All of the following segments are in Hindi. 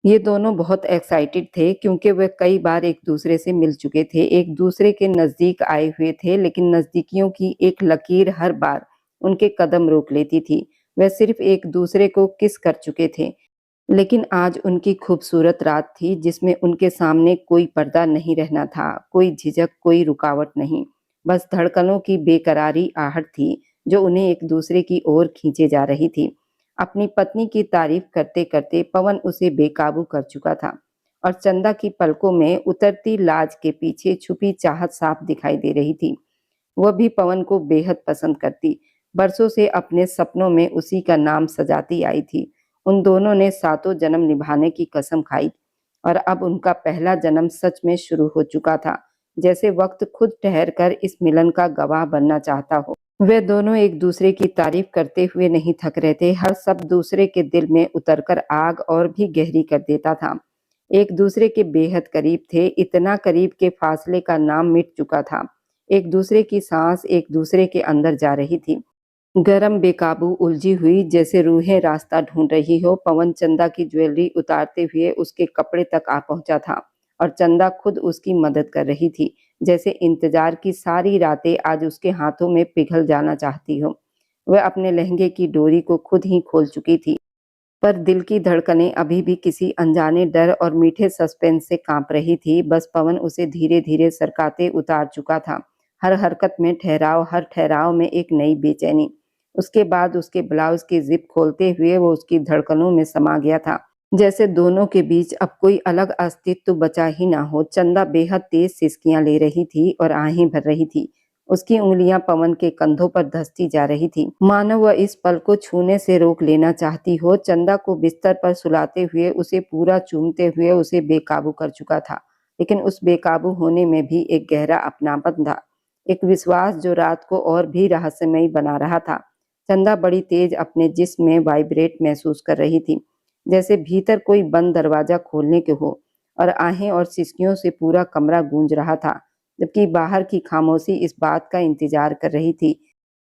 ये दोनों बहुत एक्साइटेड थे क्योंकि वे कई बार एक दूसरे से मिल चुके थे, एक दूसरे के नज़दीक आए हुए थे, लेकिन नज़दीकियों की एक लकीर हर बार उनके कदम रोक लेती थी। वे सिर्फ एक दूसरे को किस कर चुके थे, लेकिन आज उनकी खूबसूरत रात थी जिसमें उनके सामने कोई पर्दा नहीं रहना था, कोई झिझक, कोई रुकावट नहीं। बस धड़कनों की बेकरारी आहट थी जो उन्हें एक दूसरे की ओर खींचे जा रही थी। अपनी पत्नी की तारीफ करते-करते पवन उसे बेकाबू कर चुका था और चंदा की पलकों में उतरती लाज के पीछे छुपी चाहत साफ दिखाई दे रही थी। वह भी पवन को बेहद पसंद करती। बरसों से अपने सपनों में उसी का नाम सजाती आई थी। उन दोनों ने सातों जन्म निभाने की कसम खाई और अब उनका पहला जन्म सच में शुरू हो चुका था। जैसे वक्त खुद ठहर कर इस मिलन का गवाह बनना चाहता हो। वे दोनों एक दूसरे की तारीफ करते हुए नहीं थक रहे थे। हर शब्द दूसरे के दिल में उतरकर आग और भी गहरी कर देता था। एक दूसरे के बेहद करीब थे, इतना करीब के फासले का नाम मिट चुका था। एक दूसरे की सांस एक दूसरे के अंदर जा रही थी। गरम, बेकाबू, उलझी हुई जैसे रूहें रास्ता ढूंढ रही हो। पवन चंदा की ज्वेलरी उतारते हुए उसके कपड़े तक आ पहुंचा था और चंदा खुद उसकी मदद कर रही थी, जैसे इंतजार की सारी रातें आज उसके हाथों में पिघल जाना चाहती हो। वह अपने लहंगे की डोरी को खुद ही खोल चुकी थी, पर दिल की धड़कनें अभी भी किसी अनजाने डर और मीठे सस्पेंस से कांप रही थी। बस पवन उसे धीरे-धीरे सरकाते उतार चुका था। हर हरकत में ठहराव, हर ठहराव में एक नई बेचैनी। उसके बाद उसके ब्लाउज की जिप खोलते हुए वो उसकी धड़कनों में समा गया था। जैसे दोनों के बीच अब कोई अलग अस्तित्व बचा ही ना हो। चंदा बेहद तेज सिसकियां ले रही थी और आहें भर रही थी। उसकी उंगलियां पवन के कंधों पर धंसती जा रही थी, मानो वह इस पल को छूने से रोक लेना चाहती हो। चंदा को बिस्तर पर सुलाते हुए, उसे पूरा चूमते हुए उसे बेकाबू कर चुका था, लेकिन उस बेकाबू होने में भी एक गहरा अपनापन था, एक विश्वास जो रात को और भी रहस्यमयी बना रहा था। चंदा बड़ी तेज अपने जिस्म में वाइब्रेट महसूस कर रही थी, जैसे भीतर कोई बंद दरवाजा खोलने के हो, और आहें और सिसकियों से पूरा कमरा गूंज रहा था, जबकि बाहर की खामोशी इस बात का इंतजार कर रही थी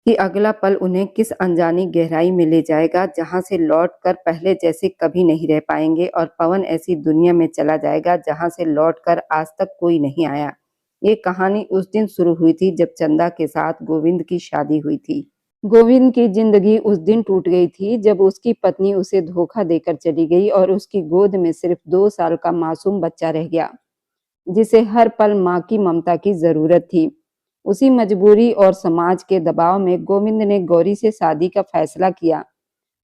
कि अगला पल उन्हें किस अनजानी गहराई में ले जाएगा, जहां से लौट कर पहले जैसे कभी नहीं रह पाएंगे, और पवन ऐसी दुनिया में चला जाएगा जहां से लौट कर आज तक कोई नहीं आया। ये कहानी उस दिन शुरू हुई थी जब चंदा के साथ गोविंद की शादी हुई थी। गोविंद की जिंदगी उस दिन टूट गई थी जब उसकी पत्नी उसे धोखा देकर चली गई और उसकी गोद में सिर्फ 2 साल का मासूम बच्चा रह गया, जिसे हर पल माँ की ममता की जरूरत थी। उसी मजबूरी और समाज के दबाव में गोविंद ने गौरी से शादी का फैसला किया।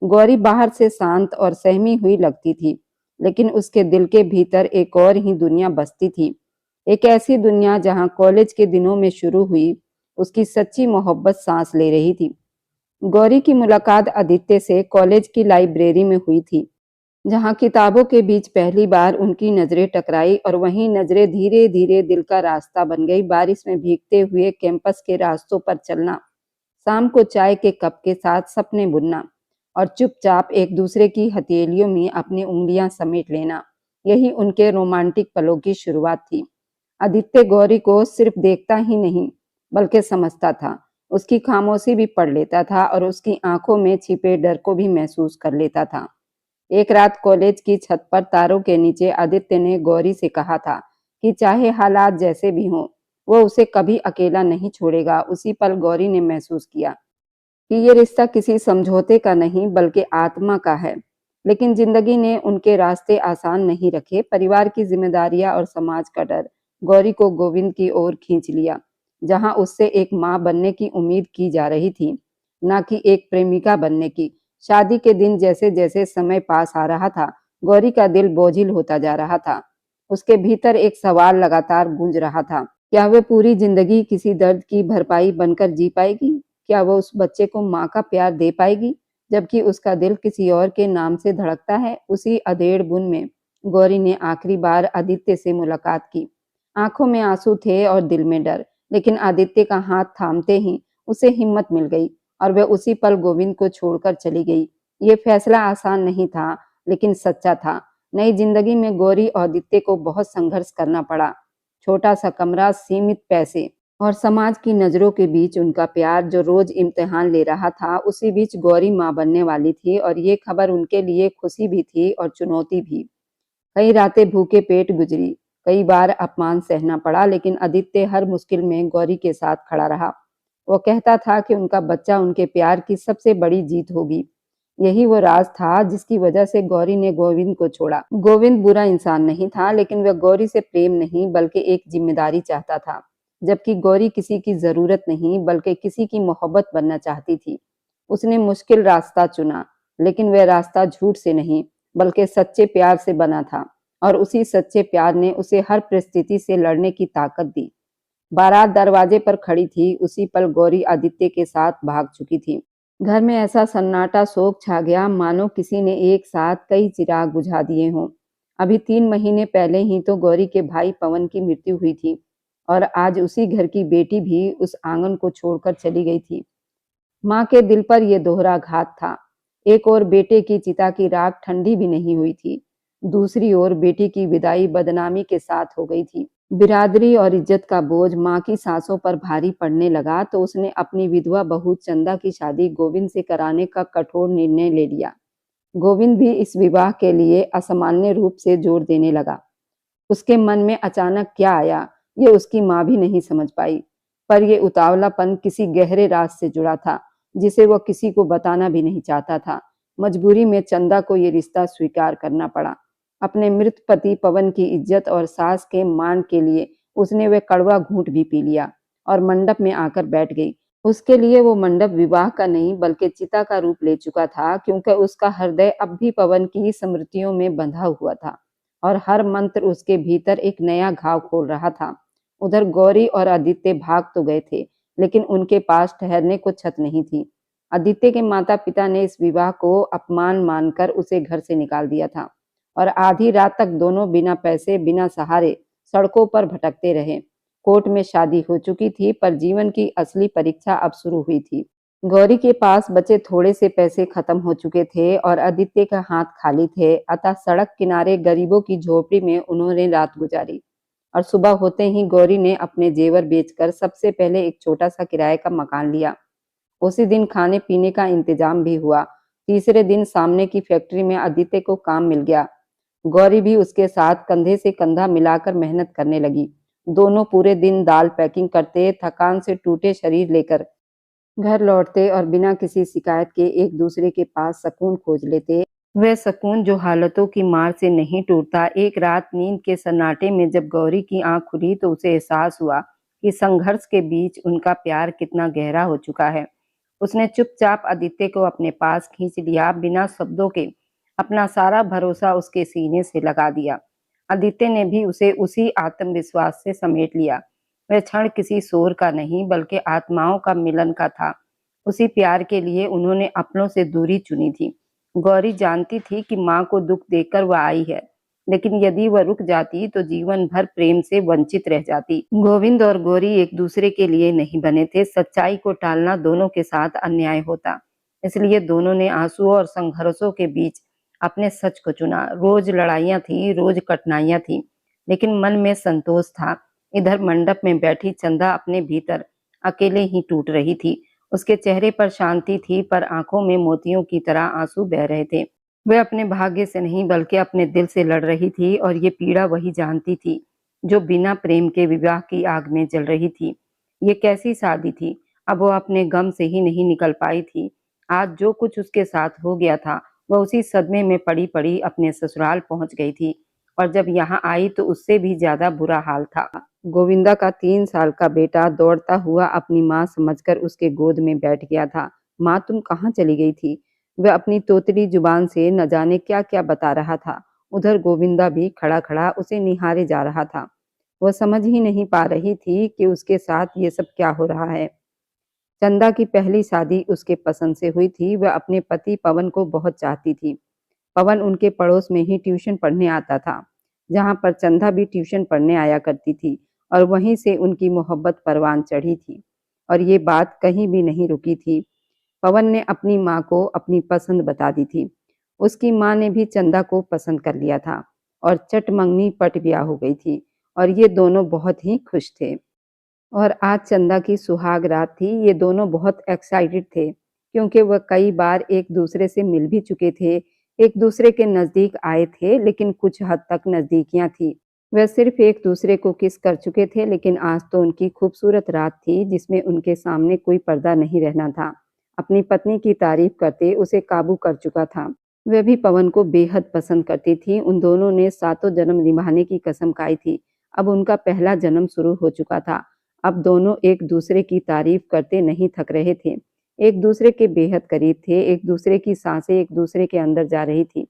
गौरी बाहर से शांत और सहमी हुई लगती थी, लेकिन उसके दिल के भीतर एक और ही दुनिया बसती थी। एक ऐसी दुनिया जहां कॉलेज के दिनों में शुरू हुई उसकी सच्ची मोहब्बत सांस ले रही थी। गौरी की मुलाकात आदित्य से कॉलेज की लाइब्रेरी में हुई थी, जहां किताबों के बीच पहली बार उनकी नजरें टकराई, और वहीं नजरें धीरे धीरे दिल का रास्ता बन गई। बारिश में भीगते हुए कैंपस के रास्तों पर चलना, शाम को चाय के कप के साथ सपने बुनना, और चुपचाप एक दूसरे की हथेलियों में अपनी उंगलियां समेट लेना, यही उनके रोमांटिक पलों की शुरुआत थी। आदित्य गौरी को सिर्फ देखता ही नहीं, बल्कि समझता था। उसकी खामोशी भी पढ़ लेता था और उसकी आंखों में छिपे डर को भी महसूस कर लेता था। एक रात कॉलेज की छत पर तारों के नीचे आदित्य ने गौरी से कहा था कि चाहे हालात जैसे भी हों, वो उसे कभी अकेला नहीं छोड़ेगा। उसी पल गौरी ने महसूस किया कि ये रिश्ता किसी समझौते का नहीं बल्कि आत्मा का है। लेकिन जिंदगी ने उनके रास्ते आसान नहीं रखे। परिवार की जिम्मेदारियां और समाज का डर गौरी को गोविंद की ओर खींच लिया, जहां उससे एक मां बनने की उम्मीद की जा रही थी, ना कि एक प्रेमिका बनने की। शादी के दिन जैसे जैसे समय पास आ रहा था, गौरी का दिल बोझिल होता जा रहा था। उसके भीतर एक सवाल लगातार गूंज रहा था, क्या वह पूरी जिंदगी किसी दर्द की भरपाई बनकर जी पाएगी? क्या वह उस बच्चे को माँ का प्यार दे पाएगी, जबकि उसका दिल किसी और के नाम से धड़कता है? उसी अधेड़ बुन में गौरी ने आखिरी बार आदित्य से मुलाकात की। आंखों में आंसू थे और दिल में डर, लेकिन आदित्य का हाथ थामते ही उसे हिम्मत मिल गई और वह उसी पल गोविंद को छोड़कर चली गई। ये फैसला आसान नहीं था, लेकिन सच्चा था। नई जिंदगी में गौरी और आदित्य को बहुत संघर्ष करना पड़ा। छोटा सा कमरा, सीमित पैसे और समाज की नजरों के बीच उनका प्यार जो रोज इम्तिहान ले रहा था। उसी बीच गौरी माँ बनने वाली थी, और ये खबर उनके लिए खुशी भी थी और चुनौती भी। कई रातें भूखे पेट गुजरी, कई बार अपमान सहना पड़ा, लेकिन आदित्य हर मुश्किल में गौरी के साथ खड़ा रहा। वो कहता था कि उनका बच्चा उनके प्यार की सबसे बड़ी जीत होगी। यही वो राज था जिसकी वजह से गौरी ने गोविंद को छोड़ा। गोविंद बुरा इंसान नहीं था, लेकिन वह गौरी से प्रेम नहीं बल्कि एक जिम्मेदारी चाहता था। जबकि गौरी किसी की जरूरत नहीं बल्कि किसी की मोहब्बत बनना चाहती थी। उसने मुश्किल रास्ता चुना, लेकिन वह रास्ता झूठ से नहीं बल्कि सच्चे प्यार से बना था। और उसी सच्चे प्यार ने उसे हर परिस्थिति से लड़ने की ताकत दी। बारात दरवाजे पर खड़ी थी, उसी पल गौरी आदित्य के साथ भाग चुकी थी। घर में ऐसा सन्नाटा शोक छा गया मानो किसी ने एक साथ कई चिराग बुझा दिए हों। अभी 3 महीने पहले ही तो गौरी के भाई पवन की मृत्यु हुई थी और आज उसी घर की बेटी भी उस आंगन को छोड़कर चली गई थी। माँ के दिल पर यह दोहरा घात था। एक ओर बेटे की चिता की राख ठंडी भी नहीं हुई थी, दूसरी ओर बेटी की विदाई बदनामी के साथ हो गई थी। बिरादरी और इज्जत का बोझ माँ की सांसों पर भारी पड़ने लगा तो उसने अपनी विधवा बहू चंदा की शादी गोविंद से कराने का कठोर निर्णय ले लिया। गोविंद भी इस विवाह के लिए असामान्य रूप से जोर देने लगा। उसके मन में अचानक क्या आया, ये उसकी माँ भी नहीं समझ पाई। पर यह उतावलापन किसी गहरे राज से जुड़ा था, जिसे वह किसी को बताना भी नहीं चाहता था। मजबूरी में चंदा को यह रिश्ता स्वीकार करना पड़ा। अपने मृत पति पवन की इज्जत और सास के मान के लिए उसने वह कड़वा घूंट भी पी लिया और मंडप में आकर बैठ गई। उसके लिए वो मंडप विवाह का नहीं बल्कि चिता का रूप ले चुका था, क्योंकि उसका हृदय अब भी पवन की स्मृतियों में बंधा हुआ था और हर मंत्र उसके भीतर एक नया घाव खोल रहा था। उधर गौरी और आदित्य भाग तो गए थे, लेकिन उनके पास ठहरने को छत नहीं थी। आदित्य के माता पिता ने इस विवाह को अपमान मानकर उसे घर से निकाल दिया था और आधी रात तक दोनों बिना पैसे बिना सहारे सड़कों पर भटकते रहे। कोर्ट में शादी हो चुकी थी, पर जीवन की असली परीक्षा अब शुरू हुई थी। गौरी के पास बचे थोड़े से पैसे खत्म हो चुके थे और आदित्य का हाथ खाली थे, अतः सड़क किनारे गरीबों की झोपड़ी में उन्होंने रात गुजारी। और सुबह होते ही गौरी ने अपने जेवर बेचकर सबसे पहले एक छोटा सा किराए का मकान लिया। उसी दिन खाने पीने का इंतजाम भी हुआ। तीसरे दिन सामने की फैक्ट्री में आदित्य को काम मिल गया। गौरी भी उसके साथ कंधे से कंधा मिलाकर मेहनत करने लगी। दोनों पूरे दिन दाल पैकिंग करते, थकान से टूटे शरीर लेकर घर लौटते और बिना किसी शिकायत के एक दूसरे के पास सुकून खोज लेते। वह सुकून जो हालतों की मार से नहीं टूटता। एक रात नींद के सन्नाटे में जब गौरी की आंख खुली तो उसे एहसास हुआ कि संघर्ष के बीच उनका प्यार कितना गहरा हो चुका है। उसने चुपचाप आदित्य को अपने पास खींच लिया, बिना शब्दों के अपना सारा भरोसा उसके सीने से लगा दिया। आदित्य ने भी उसे उसी आत्मविश्वास से समेट लिया। वह क्षण किसी शोर का नहीं बल्कि आत्माओं का मिलन का था। उसी प्यार के लिए उन्होंने अपनों से दूरी चुनी थी। गौरी जानती थी कि माँ को दुख देकर वह आई है, लेकिन यदि वह रुक जाती तो जीवन भर प्रेम से वंचित रह जाती। गोविंद और गौरी एक दूसरे के लिए नहीं बने थे। सच्चाई को टालना दोनों के साथ अन्याय होता, इसलिए दोनों ने आंसुओं और संघर्षों के बीच अपने सच को चुना। रोज लड़ाइयां थी, रोज कठिनाइयां थी, लेकिन मन में संतोष था। इधर मंडप में बैठी चंदा अपने भीतर अकेले ही टूट रही थी। उसके चेहरे पर शांति थी, पर आंखों में मोतियों की तरह आंसू बह रहे थे। वह अपने भाग्य से नहीं बल्कि अपने दिल से लड़ रही थी और ये पीड़ा वही जानती थी जो बिना प्रेम के विवाह की आग में जल रही थी। ये कैसी शादी थी? अब वो अपने गम से ही नहीं निकल पाई थी। आज जो कुछ उसके साथ हो गया था, वह उसी सदमे में पड़ी पड़ी अपने ससुराल पहुंच गई थी और जब यहाँ आई तो उससे भी ज्यादा बुरा हाल था। गोविंदा का 3 साल का बेटा दौड़ता हुआ अपनी माँ समझकर उसके गोद में बैठ गया था। माँ, तुम कहाँ चली गई थी? वह अपनी तोतली जुबान से न जाने क्या क्या बता रहा था। उधर गोविंदा भी खड़ा खड़ा उसे निहारे जा रहा था। वह समझ ही नहीं पा रही थी कि उसके साथ ये सब क्या हो रहा है। चंदा की पहली शादी उसके पसंद से हुई थी। वह अपने पति पवन को बहुत चाहती थी। पवन उनके पड़ोस में ही ट्यूशन पढ़ने आता था, जहाँ पर चंदा भी ट्यूशन पढ़ने आया करती थी और वहीं से उनकी मोहब्बत परवान चढ़ी थी। और ये बात कहीं भी नहीं रुकी थी। पवन ने अपनी माँ को अपनी पसंद बता दी थी। उसकी माँ ने भी चंदा को पसंद कर लिया था और चटमंगनी पट ब्याह हो गई थी और ये दोनों बहुत ही खुश थे। और आज चंदा की सुहाग रात थी। ये दोनों बहुत एक्साइटेड थे, क्योंकि वह कई बार एक दूसरे से मिल भी चुके थे। एक दूसरे के नज़दीक आए थे, लेकिन कुछ हद तक नज़दीकियाँ थी। वे सिर्फ़ एक दूसरे को किस कर चुके थे, लेकिन आज तो उनकी खूबसूरत रात थी जिसमें उनके सामने कोई पर्दा नहीं रहना था। अपनी पत्नी की तारीफ़ करते उसे काबू कर चुका था। वह भी पवन को बेहद पसंद करती थी। उन दोनों ने सातों जन्म निभाने की कसम खाई थी। अब उनका पहला जन्म शुरू हो चुका था। अब दोनों एक दूसरे की तारीफ़ करते नहीं थक रहे थे। एक दूसरे के बेहद करीब थे, एक दूसरे की सांसें एक दूसरे के अंदर जा रही थी।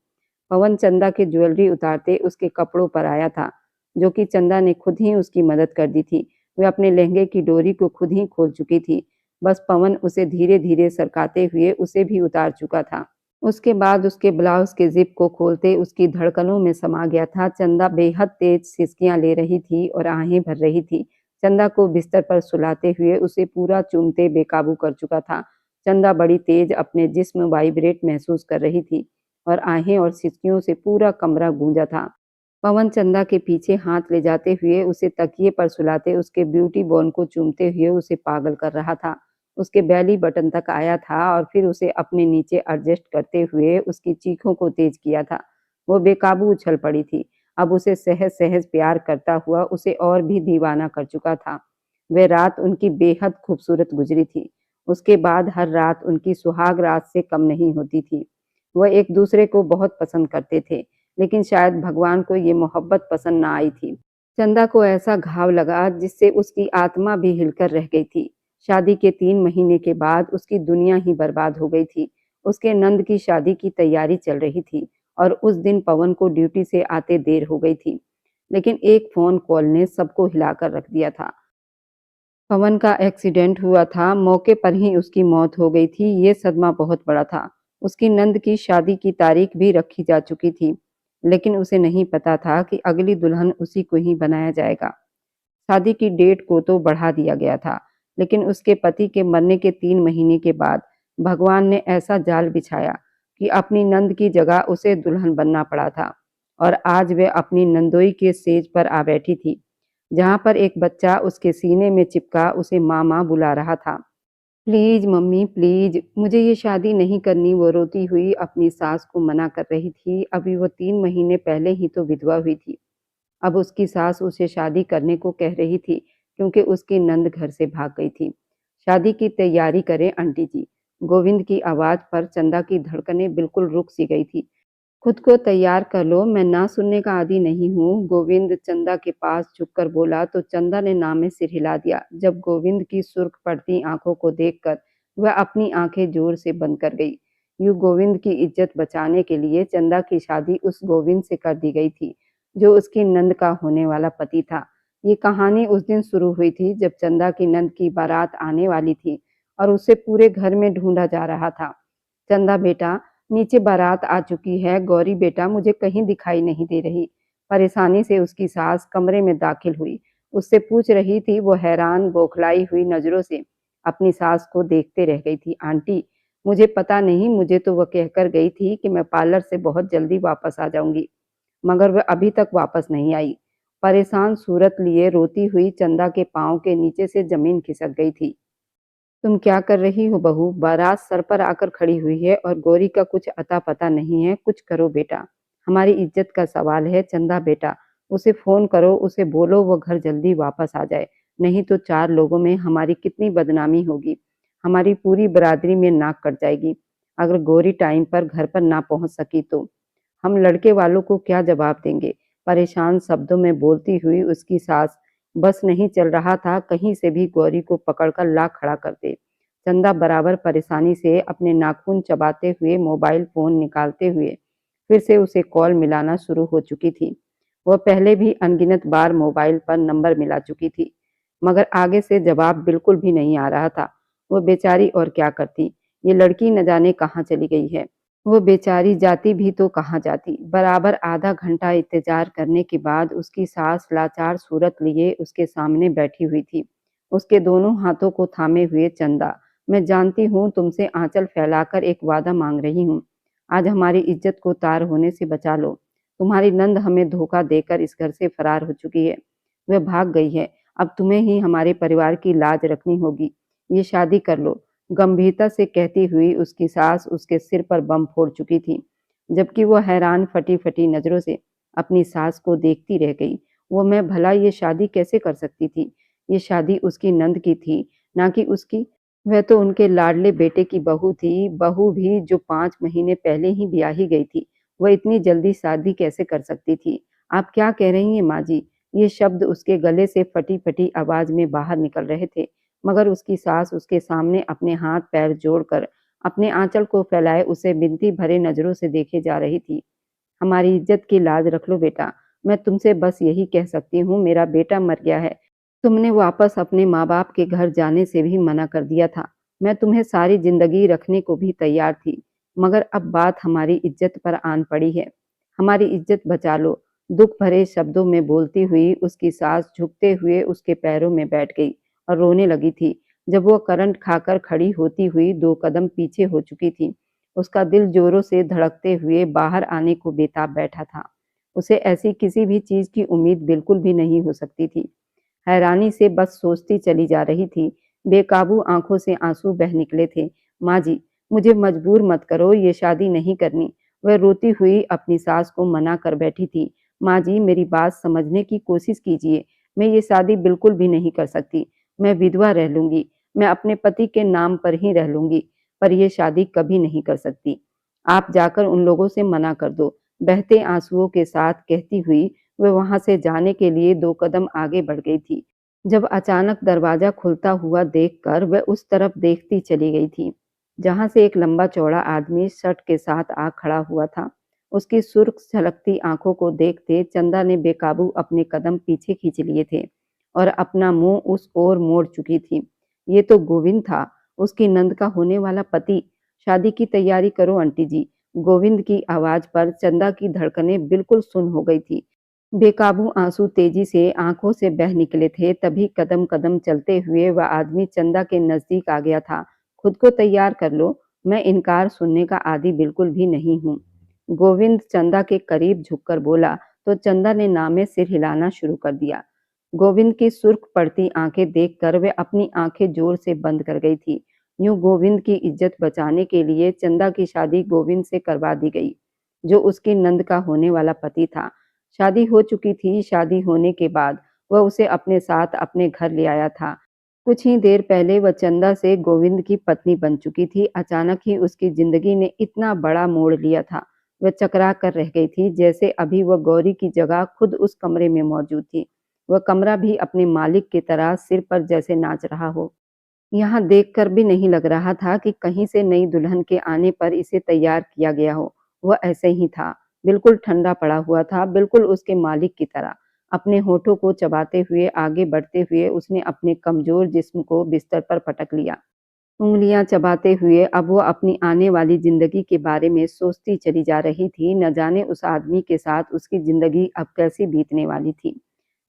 पवन चंदा की ज्वेलरी उतारते उसके कपड़ों पर आया था, जो कि चंदा ने खुद ही उसकी मदद कर दी थी। वह अपने लहंगे की डोरी को खुद ही खोल चुकी थी। बस पवन उसे धीरे-धीरे सरकाते हुए उसे भी उतार चुका था। उसके बाद उसके ब्लाउज़ के ज़िप को खोलते उसकी धड़कनों में समा गया था। चंदा बेहद तेज़ सिसकियाँ ले रही थी और आहें भर रही थी। चंदा को बिस्तर पर सुलाते हुए उसे पूरा चूमते बेकाबू कर चुका था। चंदा बड़ी तेज़ अपने जिस्म वाइब्रेट महसूस कर रही थी और आहें और सिसकियों से पूरा कमरा गूंजा था। पवन चंदा के पीछे हाथ ले जाते हुए उसे तकिए पर सुलाते उसके ब्यूटी बॉन को चूमते हुए उसे पागल कर रहा था। उसके बेली बटन तक आया था और फिर उसे अपने नीचे एडजस्ट करते हुए उसकी चीखों को तेज किया था। वो बेकाबू उछल पड़ी थी। अब उसे सहज-सहज प्यार करता हुआ उसे और भी दीवाना कर चुका था। वह रात उनकी बेहद खूबसूरत गुजरी थी। उसके बाद हर रात उनकी सुहाग रात से कम नहीं होती थी। वह एक दूसरे को बहुत पसंद करते थे, लेकिन शायद भगवान को ये मोहब्बत पसंद ना आई थी। चंदा को ऐसा घाव लगा जिससे उसकी आत्मा भी हिलकर रह गई थी। शादी के 3 महीने के बाद उसकी दुनिया ही बर्बाद हो गई थी। उसके नंद की शादी की तैयारी चल रही थी और उस दिन पवन को ड्यूटी से आते देर हो गई थी। लेकिन एक फ़ोन कॉल ने सबको हिलाकर रख दिया था। पवन का एक्सीडेंट हुआ था, मौके पर ही उसकी मौत हो गई थी। ये सदमा बहुत बड़ा था। उसकी नंद की शादी की तारीख भी रखी जा चुकी थी, लेकिन उसे नहीं पता था कि अगली दुल्हन उसी को ही बनाया जाएगा। शादी की डेट को तो बढ़ा दिया गया था, लेकिन उसके पति के मरने के 3 महीने के बाद भगवान ने ऐसा जाल बिछाया कि अपनी नंद की जगह उसे दुल्हन बनना पड़ा था और आज वह अपनी नंदोई के सेज पर आ बैठी थी, जहाँ पर एक बच्चा उसके सीने में चिपका उसे माँ-माँ बुला रहा था। प्लीज़ मम्मी प्लीज़, मुझे ये शादी नहीं करनी, वो रोती हुई अपनी सास को मना कर रही थी। अभी वो 3 महीने पहले ही तो विधवा हुई थी। अब उसकी सास उसे शादी करने को कह रही थी क्योंकि उसकी नंद घर से भाग गई थी। शादी की तैयारी करें आंटी जी। गोविंद की आवाज़ पर चंदा की धड़कनें बिल्कुल रुक सी गई थी। खुद को तैयार कर लो, मैं ना सुनने का आदी नहीं हूँ। गोविंद चंदा के पास झुककर बोला तो चंदा ने ना में सिर हिला दिया। जब गोविंद की सुर्ख पड़ती आंखों को देखकर वह अपनी आंखें जोर से बंद कर गई। यूं गोविंद की इज्जत बचाने के लिए चंदा की शादी उस गोविंद से कर दी गई थी जो उसकी नंद का होने वाला पति था। ये कहानी उस दिन शुरू हुई थी जब चंदा की नंद की बारात आने वाली थी और उसे पूरे घर में ढूंढा जा रहा था। चंदा बेटा, नीचे बारात आ चुकी है। गौरी बेटा, मुझे कहीं दिखाई नहीं दे रही। परेशानी से उसकी सास कमरे में दाखिल हुई। उससे पूछ रही थी। वो हैरान बौखलाई हुई नजरों से अपनी सास को देखते रह गई थी। आंटी, मुझे पता नहीं, मुझे तो वह कहकर गई थी कि मैं पार्लर से बहुत जल्दी वापस आ जाऊंगी, मगर वह अभी तक वापस नहीं आई। परेशान सूरत लिए रोती हुई चंदा के पांव के नीचे से जमीन खिसक गई थी। तुम क्या कर रही हो बहू? बारात सर पर आकर खड़ी हुई है और गौरी का कुछ अता पता नहीं है। कुछ करो बेटा, हमारी इज्जत का सवाल है। चंदा बेटा, उसे फोन करो, उसे बोलो वो घर जल्दी वापस आ जाए, नहीं तो 4 लोगों में हमारी कितनी बदनामी होगी। हमारी पूरी बरादरी में नाक कट जाएगी अगर गौरी टाइम पर घर पर ना पहुंच सकी तो। हम लड़के वालों को क्या जवाब देंगे? परेशान शब्दों में बोलती हुई उसकी सास बस नहीं चल रहा था कहीं से भी गौरी को पकड़कर ला खड़ा कर दे। चंदा बराबर परेशानी से अपने नाखून चबाते हुए मोबाइल फोन निकालते हुए फिर से उसे कॉल मिलाना शुरू हो चुकी थी। वह पहले भी अनगिनत बार मोबाइल पर नंबर मिला चुकी थी, मगर आगे से जवाब बिल्कुल भी नहीं आ रहा था। वह बेचारी और क्या करती? ये लड़की न जाने कहाँ चली गई है। वो बेचारी जाती भी तो कहाँ जाती। बराबर आधा घंटा इंतजार करने के बाद उसकी सास लाचार सूरत लिए उसके सामने बैठी हुई थी। उसके दोनों हाथों को थामे हुए चंदा, मैं जानती हूँ तुमसे आंचल फैलाकर एक वादा मांग रही हूँ। आज हमारी इज्जत को तार होने से बचा लो। तुम्हारी नंद हमें धोखा देकर इस घर से फरार हो चुकी है। वह भाग गई है। अब तुम्हें ही हमारे परिवार की लाज रखनी होगी। ये शादी कर लो। गंभीरता से कहती हुई उसकी सास उसके सिर पर बम फोड़ चुकी थी। जबकि वो हैरान फटी-फटी नज़रों से अपनी सास को देखती रह गई। वो मैं भला ये शादी कैसे कर सकती थी? ये शादी उसकी नंद की थी, ना कि उसकी। वह तो उनके लाडले बेटे की बहू थी, बहू भी जो 5 महीने पहले ही ब्याही गई थी। वह इतनी जल्दी शादी कैसे कर सकती थी? आप क्या कह रही हैं माँ जी? ये शब्द उसके गले से फटी-फटी आवाज़ में बाहर निकल रहे थे, मगर उसकी सास उसके सामने अपने हाथ-पैर जोड़कर अपने आँचल को फैलाए उसे विनती भरे नज़रों से देखे जा रही थी। हमारी इज़्ज़त की लाज रख लो बेटा, मैं तुमसे बस यही कह सकती हूँ, मेरा बेटा मर गया है। तुमने वापस अपने माँ-बाप के घर जाने से भी मना कर दिया था। मैं तुम्हें सारी ज़िंदगी रखने को भी तैयार थी, मगर अब बात हमारी इज़्ज़त पर आन पड़ी है। हमारी इज़्ज़त बचा लो। दुःख भरे शब्दों में बोलती हुई उसकी सास झुकते हुए उसके पैरों में बैठ गई और रोने लगी थी। जब वो करंट खाकर खड़ी होती हुई 2 कदम पीछे हो चुकी थी, उसका दिल ज़ोरों से धड़कते हुए बाहर आने को बेताब बैठा था। उसे ऐसी किसी भी चीज़ की उम्मीद बिल्कुल भी नहीं हो सकती थी। हैरानी से बस सोचती चली जा रही थी। बेकाबू आँखों से आँसू बह निकले थे। माँ जी, मुझे मजबूर मत करो, ये शादी नहीं करनी। वह रोती हुई अपनी सास को मना कर बैठी थी। माँ जी, मेरी बात समझने की कोशिश कीजिए। मैं ये शादी बिल्कुल भी नहीं कर सकती। मैं विधवा रह लूँगी। मैं अपने पति के नाम पर ही रह लूँगी, पर ये शादी कभी नहीं कर सकती। आप जाकर उन लोगों से मना कर दो। बहते आँसुओं के साथ कहती हुई वह वहाँ से जाने के लिए 2 कदम आगे बढ़ गई थी, जब अचानक दरवाज़ा खुलता हुआ देखकर वह उस तरफ देखती चली गई थी, जहाँ से एक लंबा-चौड़ा आदमी शर्ट के साथ आ खड़ा हुआ था। उसकी सुर्ख छलकती आँखों को देखते चंदा ने बेकाबू अपने कदम पीछे खींच लिए थे और अपना मुँह उस ओर मोड़ चुकी थी। ये तो गोविंद था, उसकी नंद का होने वाला पति। शादी की तैयारी करो आंटी जी। गोविंद की आवाज़ पर चंदा की धड़कनें बिल्कुल सुन्न हो गई थी। बेकाबू आंसू तेजी से आंखों से बह निकले थे, तभी कदम-कदम चलते हुए वह आदमी चंदा के नज़दीक आ गया था। खुद को तैयार कर लो, मैं इनकार सुनने का आदी बिल्कुल भी नहीं हूँ। गोविंद चंदा के करीब झुककर बोला, तो चंदा ने ना में सिर हिलाना शुरू कर दिया। गोविंद की सुर्ख पड़ती आंखें देखकर वह अपनी आंखें जोर से बंद कर गई थी। यूं गोविंद की इज्जत बचाने के लिए चंदा की शादी गोविंद से करवा दी गई, जो उसकी नंद का होने वाला पति था। शादी हो चुकी थी, शादी होने के बाद वह उसे अपने साथ अपने घर ले आया था। कुछ ही देर पहले वह चंदा से गोविंद की पत्नी बन चुकी थी। अचानक ही उसकी ज़िंदगी ने इतना बड़ा मोड़ लिया था। वह चकरा कर रह गई थी, जैसे अभी वह गौरी की जगह खुद उस कमरे में मौजूद थी। वह कमरा भी अपने मालिक की तरह सिर पर जैसे नाच रहा हो। यहाँ देखकर भी नहीं लग रहा था कि कहीं से नई दुल्हन के आने पर इसे तैयार किया गया हो। वह ऐसे ही था, बिल्कुल ठंडा पड़ा हुआ था, बिल्कुल उसके मालिक की तरह। अपने होठों को चबाते हुए आगे बढ़ते हुए उसने अपने कमज़ोर जिस्म को बिस्तर पर पटक लिया। उँगलियाँ चबाते हुए अब वो अपनी आने वाली ज़िंदगी के बारे में सोचती चली जा रही थी, न जाने उस आदमी के साथ उसकी ज़िंदगी अब कैसी बीतने वाली थी।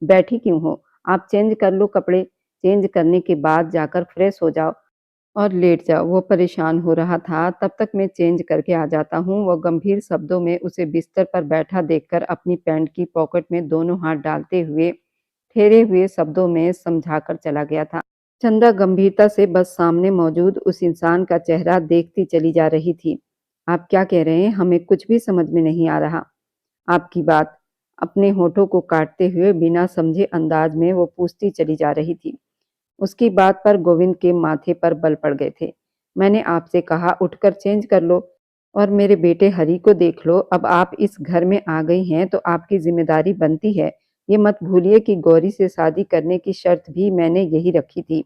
बैठी क्यों हो? आप चेंज कर लो कपड़े, चेंज करने के बाद जाकर फ्रेश हो जाओ और लेट जाओ। वो परेशान हो रहा था, तब तक मैं चेंज करके आ जाता हूँ। वो गंभीर शब्दों में उसे बिस्तर पर बैठा देखकर अपनी पैंट की पॉकेट में दोनों हाथ डालते हुए ठहरे हुए शब्दों में समझाकर चला गया था। चंदा गंभीरता से बस सामने मौजूद उस इंसान का चेहरा देखती चली जा रही थी। आप क्या कह रहे हैं? हमें कुछ भी समझ में नहीं आ रहा। आपकी बात। अपने होठों को काटते हुए बिना समझे अंदाज में वो पूछती चली जा रही थी। उसकी बात पर गोविंद के माथे पर बल पड़ गए थे। मैंने आपसे कहा उठकर चेंज कर लो और मेरे बेटे हरि को देख लो। अब आप इस घर में आ गई हैं तो आपकी ज़िम्मेदारी बनती है। ये मत भूलिए कि गौरी से शादी करने की शर्त भी मैंने यही रखी थी।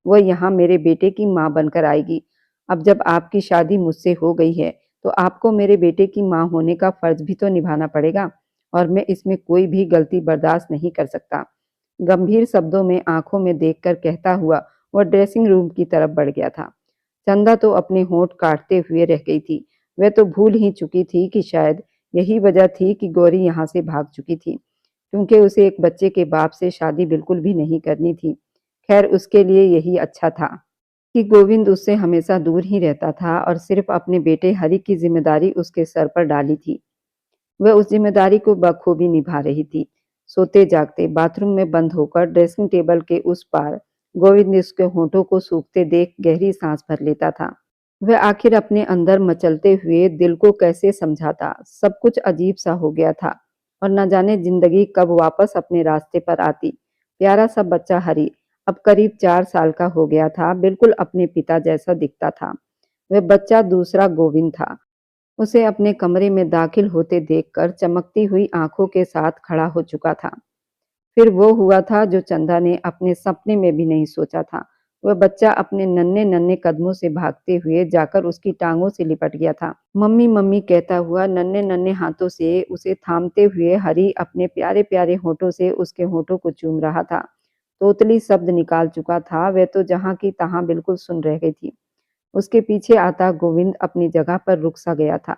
वह यहाँ मेरे बेटे की माँ बनकर आएगी। अब जब आपकी शादी मुझसे हो गई है, तो आपको मेरे बेटे की माँ होने का फ़र्ज़ भी तो निभाना पड़ेगा और मैं इसमें कोई भी गलती बर्दाश्त नहीं कर सकता। गंभीर शब्दों में आँखों में देखकर कहता हुआ वह ड्रेसिंग रूम की तरफ बढ़ गया था। चंदा तो अपने होंठ काटते हुए रह गई थी। वह तो भूल ही चुकी थी कि शायद यही वजह थी कि गौरी यहाँ से भाग चुकी थी, क्योंकि उसे एक बच्चे के बाप से शादी बिल्कुल भी नहीं करनी थी। खैर उसके लिए यही अच्छा था कि गोविंद उससे हमेशा दूर ही रहता था और सिर्फ अपने बेटे हरि की जिम्मेदारी उसके सर पर डाली थी। वह उस जिम्मेदारी को बखूबी निभा रही थी। सोते-जागते बाथरूम में बंद होकर ड्रेसिंग टेबल के उस पार गोविंद उसके होठों को सूखते देख गहरी सांस भर लेता था। वह आखिर अपने अंदर मचलते हुए दिल को कैसे समझाता। सब कुछ अजीब-सा हो गया था और न जाने ज़िंदगी कब वापस अपने रास्ते पर आती। प्यारा-सा बच्चा हरी, अब करीब 4 साल का हो गया था, बिल्कुल अपने पिता जैसा दिखता था। वह बच्चा दूसरा गोविंद था। उसे अपने कमरे में दाखिल होते देखकर चमकती हुई आँखों के साथ खड़ा हो चुका था। फिर वो हुआ था जो चंदा ने अपने सपने में भी नहीं सोचा था। वह बच्चा अपने नन्हे-नन्हे कदमों से भागते हुए जाकर उसकी टाँगों से लिपट गया था। मम्मी मम्मी कहता हुआ नन्हे-नन्हे हाथों से उसे थामते हुए हरी अपने प्यारे-प्यारे होठों से उसके होठों को चूम रहा था। तोतली शब्द निकाल चुका था, वह तो जहाँ की तहाँ बिल्कुल सुन रह गई थी। उसके पीछे आता गोविंद अपनी जगह पर रुक सा गया था।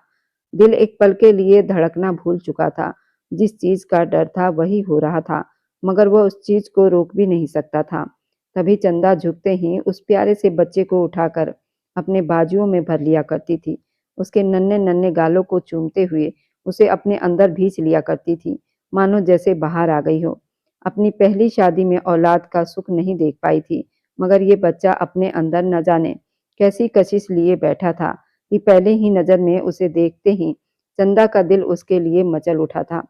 दिल एक पल के लिए धड़कना भूल चुका था। जिस चीज़ का डर था वही हो रहा था, मगर वह उस चीज़ को रोक भी नहीं सकता था। तभी चंदा झुकते ही उस प्यारे से बच्चे को उठाकर अपने बाजुओं में भर लिया करती थी। उसके नन्हे-नन्हे गालों को चूमते हुए उसे अपने अंदर भींच लिया करती थी, मानो जैसे बाहर आ गई हो। अपनी पहली शादी में औलाद का सुख नहीं देख पाई थी, मगर ये बच्चा अपने अंदर न जाने कैसी कशिश लिए बैठा था कि पहले ही नज़र में उसे देखते ही चंदा का दिल उसके लिए मचल उठा था।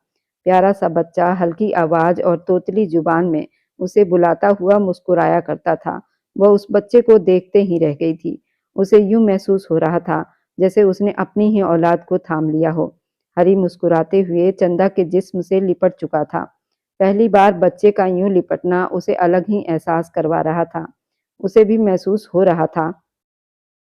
प्यारा सा बच्चा हल्की आवाज़ और तोतली जुबान में उसे बुलाता हुआ मुस्कुराया करता था। वह उस बच्चे को देखते ही रह गई थी। उसे यूँ महसूस हो रहा था जैसे उसने अपनी ही औलाद को थाम लिया हो। हरी मुस्कुराते हुए चंदा के जिस्म से लिपट चुका था। पहली बार बच्चे का यूँ लिपटना उसे अलग ही एहसास करवा रहा था। उसे भी महसूस हो रहा था,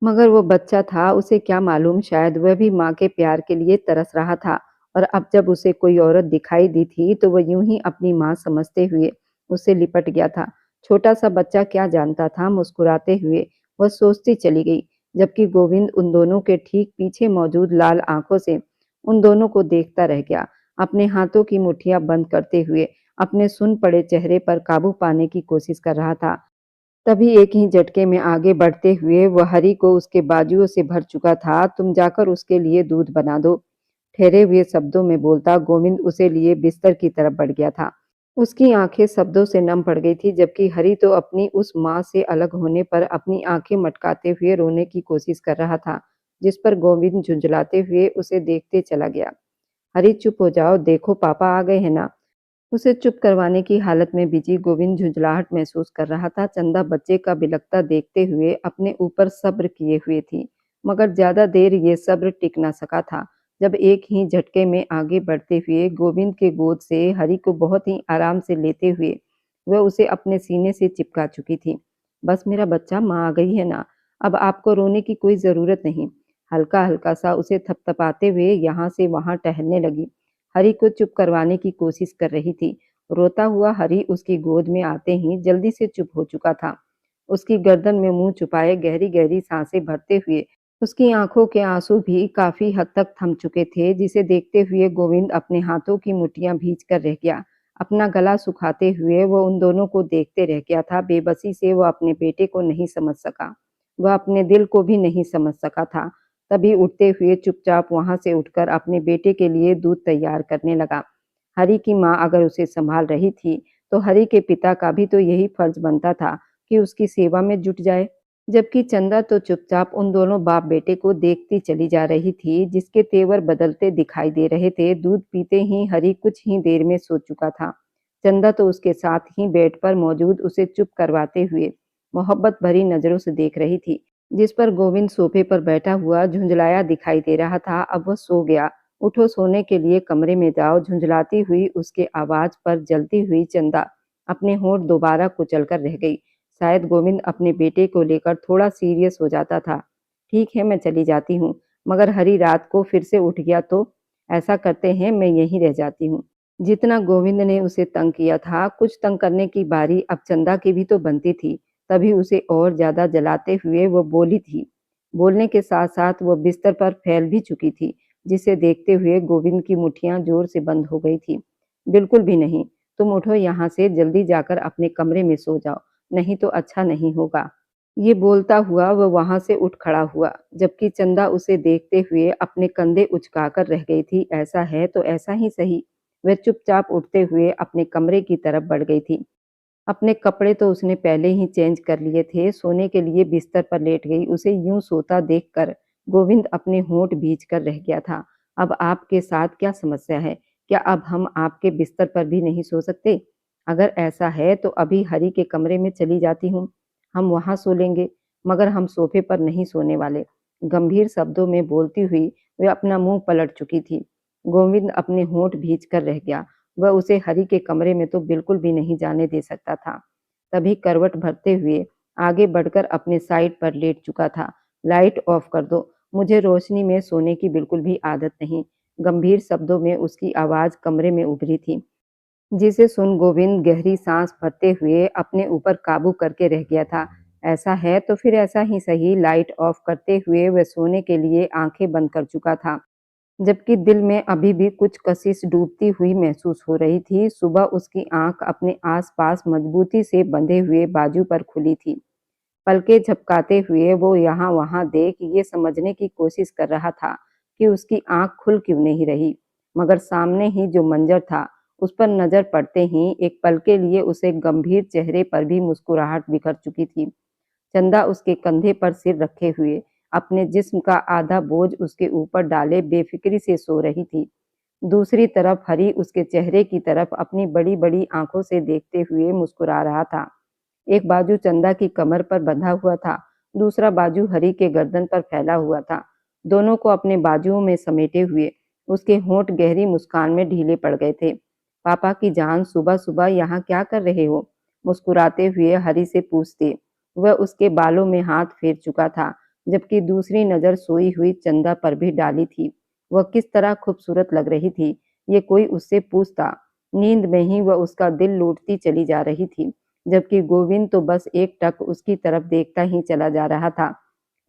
मगर वो बच्चा था, उसे क्या मालूम, शायद वह भी माँ के प्यार के लिए तरस रहा था। और अब जब उसे कोई औरत दिखाई दी थी, तो वह यूँ ही अपनी माँ समझते हुए उससे लिपट गया था। छोटा-सा बच्चा क्या जानता था, मुस्कुराते हुए वह सोचती चली गई, जबकि गोविंद उन दोनों के ठीक पीछे मौजूद लाल आँखों से उन दोनों को देखता रह गया, अपने हाथों की मुट्ठियाँ बंद करते हुए, अपने सुन्न पड़े चेहरे पर काबू पाने की कोशिश कर रहा था। तभी एक ही झटके में आगे बढ़ते हुए वह हरी को उसके बाजुओं से भर चुका था। तुम जाकर उसके लिए दूध बना दो। ठहरे हुए शब्दों में बोलता गोविंद उसे लिए बिस्तर की तरफ बढ़ गया था। उसकी आंखें शब्दों से नम पड़ गई थी, जबकि हरी तो अपनी उस माँ से अलग होने पर अपनी आंखें मटकाते हुए रोने की कोशिश कर रहा था, जिस पर गोविंद झुंझलाते हुए उसे देखते चला गया। हरी चुप हो जाओ, देखो पापा आ गए हैं ना। उसे चुप करवाने की हालत में बिजी गोविंद झुंझलाहट महसूस कर रहा था। चंदा बच्चे का बिलखता देखते हुए अपने ऊपर सब्र किए हुए थी, मगर ज्यादा देर ये सब्र टिक न सका था। जब एक ही झटके में आगे बढ़ते हुए गोविंद के गोद से हरि को बहुत ही आराम से लेते हुए वह उसे अपने सीने से चिपका चुकी थी। बस मेरा बच्चा, माँ आ गई है ना, अब आपको रोने की कोई जरूरत नहीं। हल्का हल्का सा उसे थपथपाते हुए यहाँ से वहां टहलने लगी। हरी को चुप करवाने की कोशिश कर रही थी। रोता हुआ हरी उसकी गोद में आते ही जल्दी से चुप हो चुका था। उसकी गर्दन में मुंह छुपाए गहरी-गहरी सांसें भरते हुए उसकी आंखों के आंसू भी काफी हद तक थम चुके थे, जिसे देखते हुए गोविंद अपने हाथों की मुट्ठियां भींच कर रह गया। अपना गला सुखाते हुए वो उन दोनों को देखते रह गया था। बेबसी से वो अपने बेटे को नहीं समझ सका। वह अपने दिल को भी नहीं समझ सका था। तभी उठते हुए चुपचाप वहां से उठकर अपने बेटे के लिए दूध तैयार करने लगा। हरी की माँ अगर उसे संभाल रही थी, तो हरी के पिता का भी तो यही फर्ज बनता था कि उसकी सेवा में जुट जाए। जबकि चंदा तो चुपचाप उन दोनों बाप बेटे को देखती चली जा रही थी, जिसके तेवर बदलते दिखाई दे रहे थे। दूध पीते ही हरी कुछ ही देर में सो चुका था। चंदा तो उसके साथ ही बेड पर मौजूद उसे चुप करवाते हुए मोहब्बत भरी नजरों से देख रही थी, जिस पर गोविंद सोफे पर बैठा हुआ झुंझलाया दिखाई दे रहा था। अब वह सो गया। उठो, सोने के लिए कमरे में जाओ। झुंझलाती हुई उसके आवाज पर जलती हुई चंदा अपने होंठ दोबारा कुचल कर रह गई। शायद गोविंद अपने बेटे को लेकर थोड़ा सीरियस हो जाता था। ठीक है, मैं चली जाती हूँ, मगर हरी रात को फिर से उठ गया तो ऐसा करते हैं, मैं यहीं रह जाती हूँ। जितना गोविंद ने उसे तंग किया था, कुछ तंग करने की बारी अब चंदा की भी तो बनती थी। तभी उसे और ज्यादा जलाते हुए वो बोली थी। बोलने के साथ साथ वो बिस्तर पर फैल भी चुकी थी, जिसे देखते हुए गोविंद की मुट्ठियां जोर से बंद हो गई थी। बिल्कुल भी नहीं, तुम उठो यहाँ से, जल्दी जाकर अपने कमरे में सो जाओ, नहीं तो अच्छा नहीं होगा। ये बोलता हुआ वह वहां से उठ खड़ा हुआ, जबकि चंदा उसे देखते हुए अपने कंधे उचकाकर रह गई थी। ऐसा है तो ऐसा ही सही। वह चुपचाप उठते हुए अपने कमरे की तरफ बढ़ गई थी। अपने कपड़े तो उसने पहले ही चेंज कर लिए थे, सोने के लिए बिस्तर पर लेट गई। उसे यूं सोता देखकर गोविंद अपने होंठ भींच कर रह गया था। अब आपके साथ क्या समस्या है? क्या अब हम आपके बिस्तर पर भी नहीं सो सकते? अगर ऐसा है तो अभी हरी के कमरे में चली जाती हूँ, हम वहां सो लेंगे, मगर हम सोफे पर नहीं सोने वाले। गंभीर शब्दों में बोलती हुई वे अपना मुंह पलट चुकी थी। गोविंद अपने होंठ भींच कर रह गया। वह उसे हरी के कमरे में तो बिल्कुल भी नहीं जाने दे सकता था। तभी करवट भरते हुए आगे बढ़कर अपने साइड पर लेट चुका था। लाइट ऑफ कर दो, मुझे रोशनी में सोने की बिल्कुल भी आदत नहीं। गंभीर शब्दों में उसकी आवाज कमरे में उभरी थी, जिसे सुन गोविंद गहरी सांस भरते हुए अपने ऊपर काबू करके रह गया था। ऐसा है तो फिर ऐसा ही सही। लाइट ऑफ करते हुए वह सोने के लिए आंखें बंद कर चुका था, जबकि दिल में अभी भी कुछ कशिश डूबती हुई महसूस हो रही थी। सुबह उसकी आंख अपने आसपास मजबूती से बंधे हुए बाजू पर खुली थी। पलकें झपकाते हुए वो यहाँ-वहाँ देख ये समझने की कोशिश कर रहा था कि उसकी आंख खुल क्यों नहीं रही, मगर सामने ही जो मंजर था, उस पर नजर पड़ते ही एक पल के लिए उसे गंभीर चेहरे पर भी मुस्कुराहट बिखर चुकी थी। चंदा उसके कंधे पर सिर रखे हुए अपने जिस्म का आधा बोझ उसके ऊपर डाले बेफिक्री से सो रही थी। दूसरी तरफ हरी उसके चेहरे की तरफ अपनी बड़ी-बड़ी आंखों से देखते हुए मुस्कुरा रहा था। एक बाजू चंदा की कमर पर बंधा हुआ था, दूसरा बाजू हरी के गर्दन पर फैला हुआ था। दोनों को अपने बाजुओं में समेटे हुए उसके होंठ गहरी मुस्कान में ढीले पड़ गए थे। पापा की जान, सुबह-सुबह यहाँ क्या कर रहे हो? मुस्कुराते हुए हरी से पूछते। वह उसके बालों में हाथ फेर चुका था, जबकि दूसरी नजर सोई हुई चंदा पर भी डाली थी। वह किस तरह खूबसूरत लग रही थी, ये कोई उससे पूछता। नींद में ही वह उसका दिल लूटती चली जा रही थी, जबकि गोविंद तो बस एकटक उसकी तरफ देखता ही चला जा रहा था।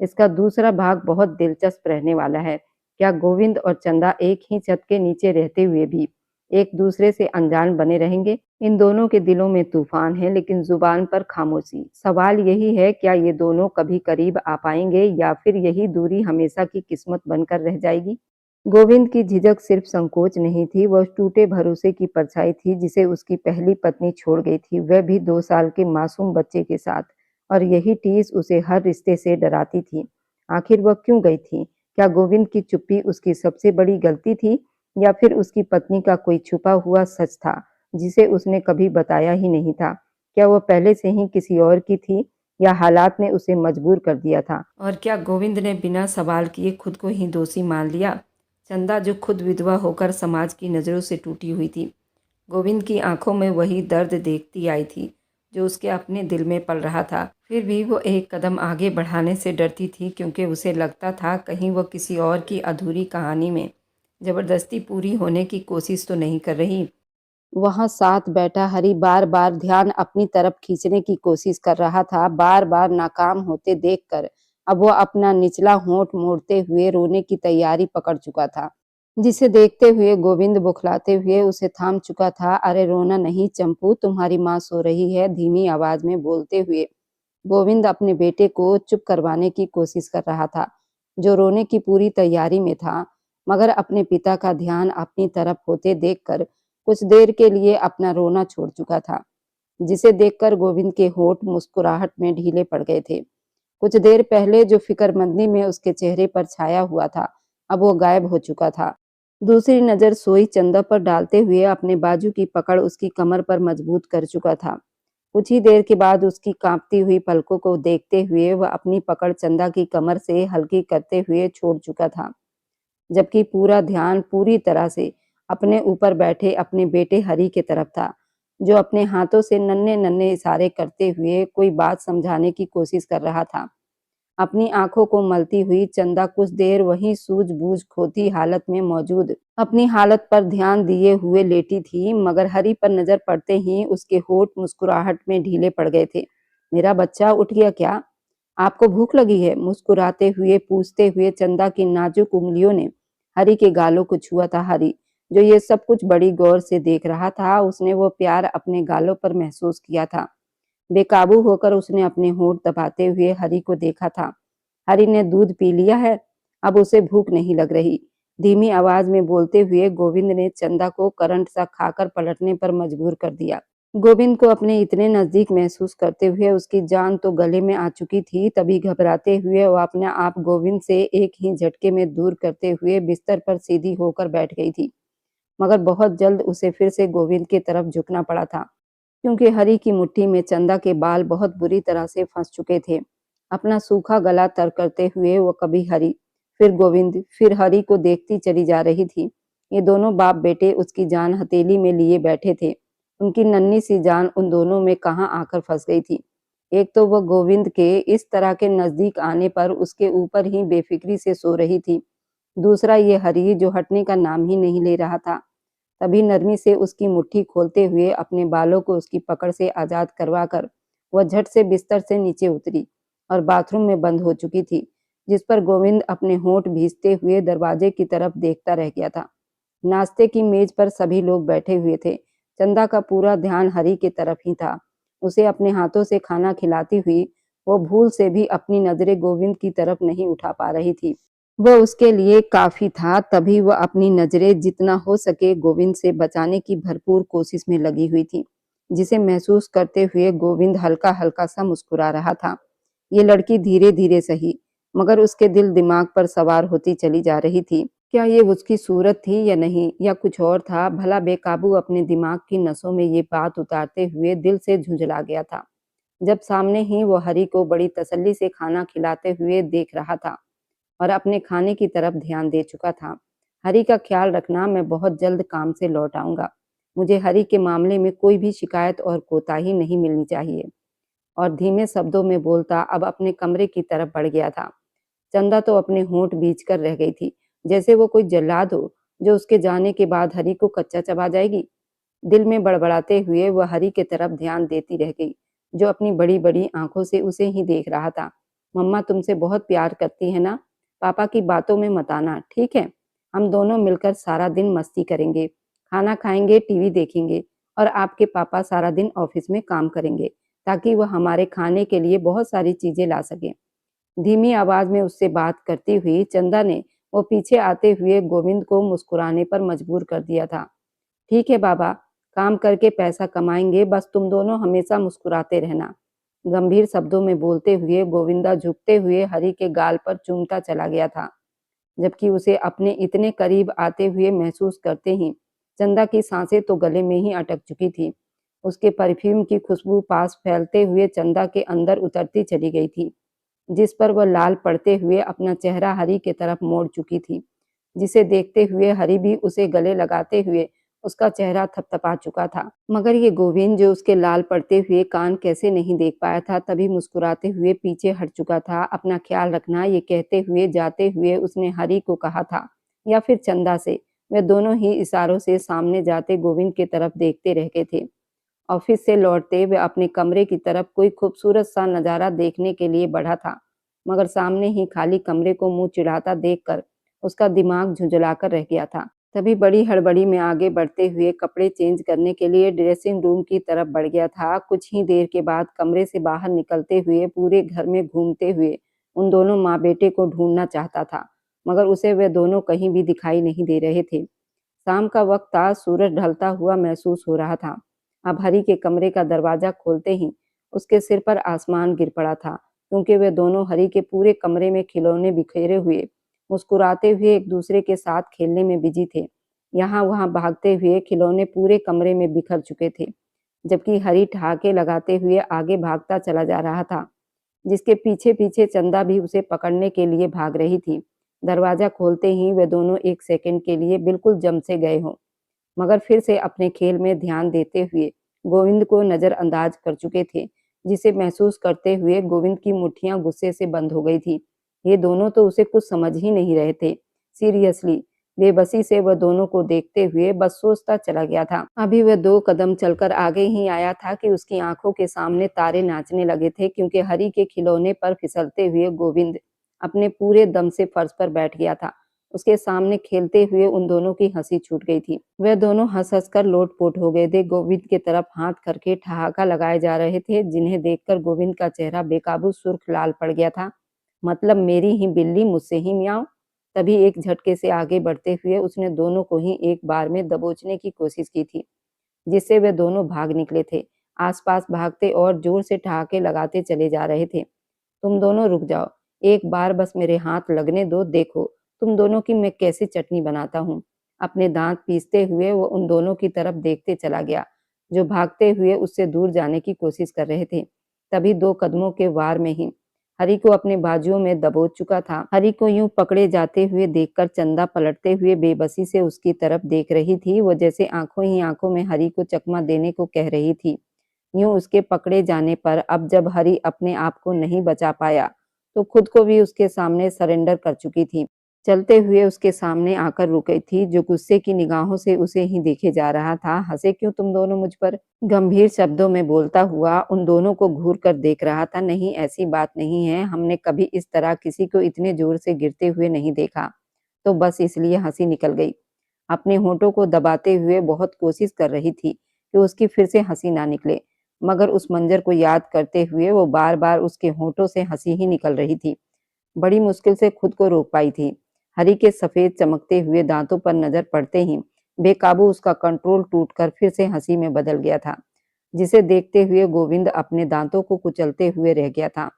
इसका दूसरा भाग बहुत दिलचस्प रहने वाला है। क्या गोविंद और चंदा एक ही छत के नीचे रहते हुए भी एक दूसरे से अनजान बने रहेंगे? इन दोनों के दिलों में तूफान है, लेकिन जुबान पर खामोशी। सवाल यही है, क्या ये दोनों कभी करीब आ पाएंगे या फिर यही दूरी हमेशा की किस्मत बनकर रह जाएगी? गोविंद की झिझक सिर्फ संकोच नहीं थी, वह टूटे भरोसे की परछाई थी जिसे उसकी पहली पत्नी छोड़ गई थी, वह भी 2 साल के मासूम बच्चे के साथ। और यही टीस उसे हर रिश्ते से डराती थी। आखिर वह क्यों गई थी? क्या गोविंद की चुप्पी उसकी सबसे बड़ी गलती थी, या फिर उसकी पत्नी का कोई छुपा हुआ सच था जिसे उसने कभी बताया ही नहीं था? क्या वह पहले से ही किसी और की थी, या हालात ने उसे मजबूर कर दिया था? और क्या गोविंद ने बिना सवाल किए खुद को ही दोषी मान लिया? चंदा, जो खुद विधवा होकर समाज की नज़रों से टूटी हुई थी, गोविंद की आंखों में वही दर्द देखती आई थी जो उसके अपने दिल में पल रहा था। फिर भी वो एक कदम आगे बढ़ाने से डरती थी, क्योंकि उसे लगता था कहीं वो किसी और की अधूरी कहानी में जबरदस्ती पूरी होने की कोशिश तो नहीं कर रही। वहां साथ बैठा हरी बार बार ध्यान अपनी तरफ खींचने की कोशिश कर रहा था, बार बार नाकाम होते देखकर अब वो अपना निचला होंठ मोड़ते हुए रोने की तैयारी पकड़ चुका था, जिसे देखते हुए गोविंद बुखलाते हुए उसे थाम चुका था। अरे रोना नहीं चंपू, तुम्हारी माँ सो रही है, धीमी आवाज में बोलते हुए गोविंद अपने बेटे को चुप करवाने की कोशिश कर रहा था, जो रोने की पूरी तैयारी में था, मगर अपने पिता का ध्यान अपनी तरफ होते देखकर कुछ देर के लिए अपना रोना छोड़ चुका था, जिसे देखकर गोविंद के होंठ मुस्कुराहट में ढीले पड़ गए थे। कुछ देर पहले जो फिक्रमंदी में उसके चेहरे पर छाया हुआ था, अब वो गायब हो चुका था। दूसरी नजर सोई चंदा पर डालते हुए अपने बाजू की पकड़ उसकी कमर पर मजबूत कर चुका था। कुछ ही देर के बाद उसकी कांपती हुई पलकों को देखते हुए वह अपनी पकड़ चंदा की कमर से हल्की करते हुए छोड़ चुका था, जबकि पूरा ध्यान पूरी तरह से अपने ऊपर बैठे अपने बेटे हरी की तरफ था, जो अपने हाथों से नन्हे-नन्हे इशारे करते हुए कोई बात समझाने की कोशिश कर रहा था। अपनी आंखों को मलती हुई चंदा कुछ देर वहीं सूझबूझ खोती हालत में मौजूद अपनी हालत पर ध्यान दिए हुए लेटी थी, मगर हरी पर नजर पड़ते ही उसके होठ मुस्कुराहट में ढीले पड़ गए थे। मेरा बच्चा उठ गया क्या? आपको भूख लगी है? मुस्कुराते हुए पूछते हुए चंदा की नाजुक उंगलियों ने हरी के गालों को छुआ था। हरी, जो ये सब कुछ बड़ी गौर से देख रहा था, उसने वो प्यार अपने गालों पर महसूस किया था। बेकाबू होकर उसने अपने होंठ दबाते हुए हरी को देखा था। हरी ने दूध पी लिया है, अब उसे भूख नहीं लग रही। धीमी आवाज में बोलते हुए गोविंद ने चंदा को करंट सा खाकर पलटने पर मजबूर कर दिया। गोविंद को अपने इतने नज़दीक महसूस करते हुए उसकी जान तो गले में आ चुकी थी, तभी घबराते हुए वह अपने आप गोविंद से एक ही झटके में दूर करते हुए बिस्तर पर सीधी होकर बैठ गई थी। मगर बहुत जल्द उसे फिर से गोविंद की तरफ झुकना पड़ा था, क्योंकि हरी की मुट्ठी में चंदा के बाल बहुत बुरी तरह से फंस चुके थे। अपना सूखा गला तर करते हुए वो कभी हरी, फिर गोविंद, फिर हरी को देखती चली जा रही थी। ये दोनों बाप बेटे उसकी जान हथेली में लिए बैठे थे। उनकी नन्ही सी जान उन दोनों में कहाँ आकर फंस गई थी। एक तो वह गोविंद के इस तरह के नजदीक आने पर उसके ऊपर ही बेफिक्री से सो रही थी। दूसरा ये हरी जो हटने का नाम ही नहीं ले रहा था। तभी नरमी से उसकी मुट्ठी खोलते हुए अपने बालों को उसकी पकड़ से आजाद करवाकर वह झट से बिस्तर से नीचे उतरी और बाथरूम में बंद हो चुकी थी, जिस पर गोविंद अपने होंठ भींचते हुए दरवाजे की तरफ देखता रह गया था। नाश्ते की मेज पर सभी लोग बैठे हुए थे। चंदा का पूरा ध्यान हरी की तरफ ही था। उसे अपने हाथों से खाना खिलाती हुई वो भूल से भी अपनी नजरें गोविंद की तरफ नहीं उठा पा रही थी। वह उसके लिए काफ़ी था, तभी वह अपनी नज़रें जितना हो सके गोविंद से बचाने की भरपूर कोशिश में लगी हुई थी, जिसे महसूस करते हुए गोविंद हल्का-हल्का सा मुस्कुरा रहा था। ये लड़की धीरे-धीरे सही, मगर उसके दिल दिमाग पर सवार होती चली जा रही थी। क्या ये उसकी सूरत थी या नहीं, या कुछ और था? भला बेकाबू अपने दिमाग की नसों में ये बात उतारते हुए दिल से झुंझला गया था। जब सामने ही वो हरी को बड़ी तसल्ली से खाना खिलाते हुए देख रहा था और अपने खाने की तरफ ध्यान दे चुका था। हरी का ख्याल रखना, मैं बहुत जल्द काम से लौट आऊँगा। मुझे हरी के मामले में कोई भी शिकायत और कोताही नहीं मिलनी चाहिए। और धीमे शब्दों में बोलता अब अपने कमरे की तरफ बढ़ गया था। चंदा तो अपने होंठ भींचकर रह गई थी, जैसे वो कोई जल्लाद हो, जो उसके जाने के बाद हरी को कच्चा चबा जाएगी। दिल में बड़बड़ाते हुए वह हरी की तरफ ध्यान देती रह गई, जो अपनी बड़ी-बड़ी आँखों से उसे ही देख रहा था। मम्मा तुमसे बहुत प्यार करती है ना? पापा की बातों में मत आना, ठीक है? हम दोनों मिलकर सारा दिन मस्ती करेंगे, खाना खाएँगे, टीवी देखेंगे और आपके पापा सारा दिन ऑफ़िस में काम करेंगे, ताकि वह हमारे खाने के लिए बहुत सारी चीज़ें ला सकें। धीमी आवाज़ में उससे बात करती हुई चंदा ने वो पीछे आते हुए गोविंद को मुस्कुराने पर मजबूर कर दिया था। ठीक है बाबा, काम करके पैसा कमाएँगे, बस तुम दोनों हमेशा मुस्कुराते रहना। गंभीर शब्दों में बोलते हुए गोविंदा झुकते हुए हरि के गाल पर चूमता चला गया था, जबकि उसे अपने इतने करीब आते हुए महसूस करते ही चंदा की सांसें तो गले में ही अटक चुकी थी। उसके परफ्यूम की खुशबू पास फैलते हुए चंदा के अंदर उतरती चली गई थी, जिस पर वह लाल पड़ते हुए अपना चेहरा हरि की तरफ मोड़ चुकी थी, जिसे देखते हुए हरि भी उसे गले लगाते हुए उसका चेहरा थपथपा चुका था। मगर ये गोविंद जो उसके लाल पड़ते हुए कान कैसे नहीं देख पाया था, तभी मुस्कुराते हुए पीछे हट चुका था। अपना ख्याल रखना, ये कहते हुए जाते हुए उसने हरि को कहा था, या फिर चंदा से। वे दोनों ही इशारों से सामने जाते गोविंद की तरफ देखते रह गए थे। ऑफिस से लौटते वे अपने कमरे की तरफ कोई खूबसूरत सा नजारा देखने के लिए बढ़ा था, मगर सामने ही खाली कमरे को मुंह चिढ़ाता देखकर उसका दिमाग झुंझलाकर रह गया था। तभी बड़ी हड़बड़ी में आगे बढ़ते हुए कपड़े चेंज करने के लिए ड्रेसिंग रूम की तरफ बढ़ गया था। कुछ ही देर के बाद कमरे से बाहर निकलते हुए पूरे घर में घूमते हुए उन दोनों माँ बेटे को ढूंढना चाहता था, मगर उसे वे दोनों कहीं भी दिखाई नहीं दे रहे थे। शाम का वक्त था, सूरज ढलता हुआ महसूस हो रहा था। अब हरी के कमरे का दरवाजा खोलते ही उसके सिर पर आसमान गिर पड़ा था, क्योंकि वे दोनों हरी के पूरे कमरे में खिलौने बिखेरे हुए मुस्कुराते हुए एक दूसरे के साथ खेलने में बिजी थे। यहाँ वहाँ भागते हुए खिलौने पूरे कमरे में बिखर चुके थे, जबकि हरी ठहाके लगाते हुए आगे भागता चला जा रहा था, जिसके पीछे पीछे चंदा भी उसे पकड़ने के लिए भाग रही थी। दरवाजा खोलते ही वे दोनों एक सेकंड के लिए बिल्कुल जम से गए हों, मगर फिर से अपने खेल में ध्यान देते हुए गोविंद को नजरअंदाज कर चुके थे, जिसे महसूस करते हुए गोविंद की मुट्ठियां गुस्से से बंद हो गई थी। ये दोनों तो उसे कुछ समझ ही नहीं रहे थे। सीरियसली बेबसी से वह दोनों को देखते हुए बस सोचता चला गया था। अभी वह 2 कदम चलकर आगे ही आया था कि उसकी आंखों के सामने तारे नाचने लगे थे, क्योंकि हरी के खिलौने पर फिसलते हुए गोविंद अपने पूरे दम से फर्श पर बैठ गया था। उसके सामने खेलते हुए उन दोनों की हंसी छूट गई थी। वे दोनों हंस-हंस कर लोट-पोट हो गए थे। गोविंद की तरफ हाथ करके ठहाका लगाए जा रहे थे, जिन्हें देखकर गोविंद का चेहरा बेकाबू सुर्ख लाल पड़ गया था। मतलब मेरी ही बिल्ली मुझसे ही मियाऊं। तभी एक झटके से आगे बढ़ते हुए उसने दोनों को ही एक बार में दबोचने की कोशिश की थी, जिससे वे दोनों भाग निकले थे। आसपास भागते और जोर से ठहाके लगाते चले जा रहे थे। तुम दोनों रुक जाओ, एक बार बस मेरे हाथ लगने दो, देखो तुम दोनों की मैं कैसी चटनी बनाता हूँ। अपने दांत पीसते हुए वो उन दोनों की तरफ देखते चला गया, जो भागते हुए उससे दूर जाने की कोशिश कर रहे थे। तभी 2 कदमों के वार में ही हरि को अपने बाजुओं में दबोच चुका था। हरि को यूं पकड़े जाते हुए देखकर चंदा पलटते हुए बेबसी से उसकी तरफ देख रही थी। वो जैसे आंखों ही आंखों में हरि को चकमा देने को कह रही थी। यूं उसके पकड़े जाने पर अब जब हरि अपने आप को नहीं बचा पाया, तो खुद को भी उसके सामने सरेंडर कर चुकी थी। चलते हुए उसके सामने आकर रुक गई थी, जो गुस्से की निगाहों से उसे ही देखे जा रहा था। हंसे क्यों तुम दोनों मुझ पर? गंभीर शब्दों में बोलता हुआ उन दोनों को घूर कर देख रहा था। नहीं, ऐसी बात नहीं है, हमने कभी इस तरह किसी को इतने जोर से गिरते हुए नहीं देखा, तो बस इसलिए हंसी निकल गई। अपने होठों को दबाते हुए बहुत कोशिश कर रही थी कि उसकी फिर से हंसी ना निकले, मगर उस मंजर को याद करते हुए वो बार-बार उसके होठों से हंसी ही निकल रही थी। बड़ी मुश्किल से खुद को रोक पाई थी। हरि के सफेद चमकते हुए दांतों पर नजर पड़ते ही बेकाबू उसका कंट्रोल टूटकर फिर से हंसी में बदल गया था, जिसे देखते हुए गोविंद अपने दांतों को कुचलते हुए रह गया था।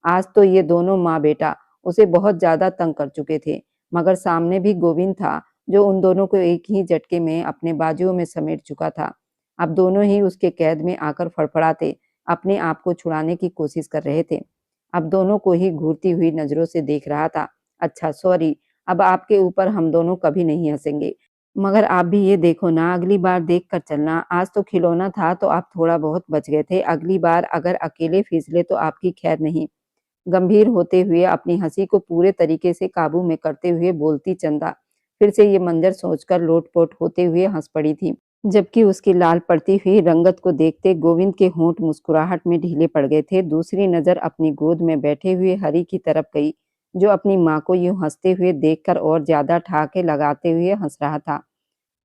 आज तो ये दोनों माँ बेटा उसे बहुत ज्यादा तंग कर चुके थे, मगर सामने भी गोविंद था, जो उन दोनों को एक ही झटके में अपने बाजुओं में समेट चुका था। अब दोनों ही उसके कैद में आकर फड़फड़ाते अपने आप को छुड़ाने की कोशिश कर रहे थे। अब दोनों को ही घूरती हुई नजरों से देख रहा था। अच्छा सॉरी, अब आपके ऊपर हम दोनों कभी नहीं हंसेंगे, मगर आप भी ये देखो ना, अगली बार देख कर चलना। आज तो खिलौना था तो आप थोड़ा बहुत बच गए थे, अगली बार अगर अकेले फिसले तो आपकी खैर नहीं। गंभीर होते हुए अपनी हंसी को पूरे तरीके से काबू में करते हुए बोलती चंदा फिर से ये मंजर सोचकर लोटपोट होते हुए हंस पड़ी थी, जबकि उसकी लाल पड़ती हुई रंगत को देखते गोविंद के होंठ मुस्कुराहट में ढीले पड़ गए थे। दूसरी नजर अपनी गोद में बैठे हुए हरि की तरफ गई, जो अपनी माँ को यूं हंसते हुए देखकर और ज्यादा ठहाके लगाते हुए हंस रहा था।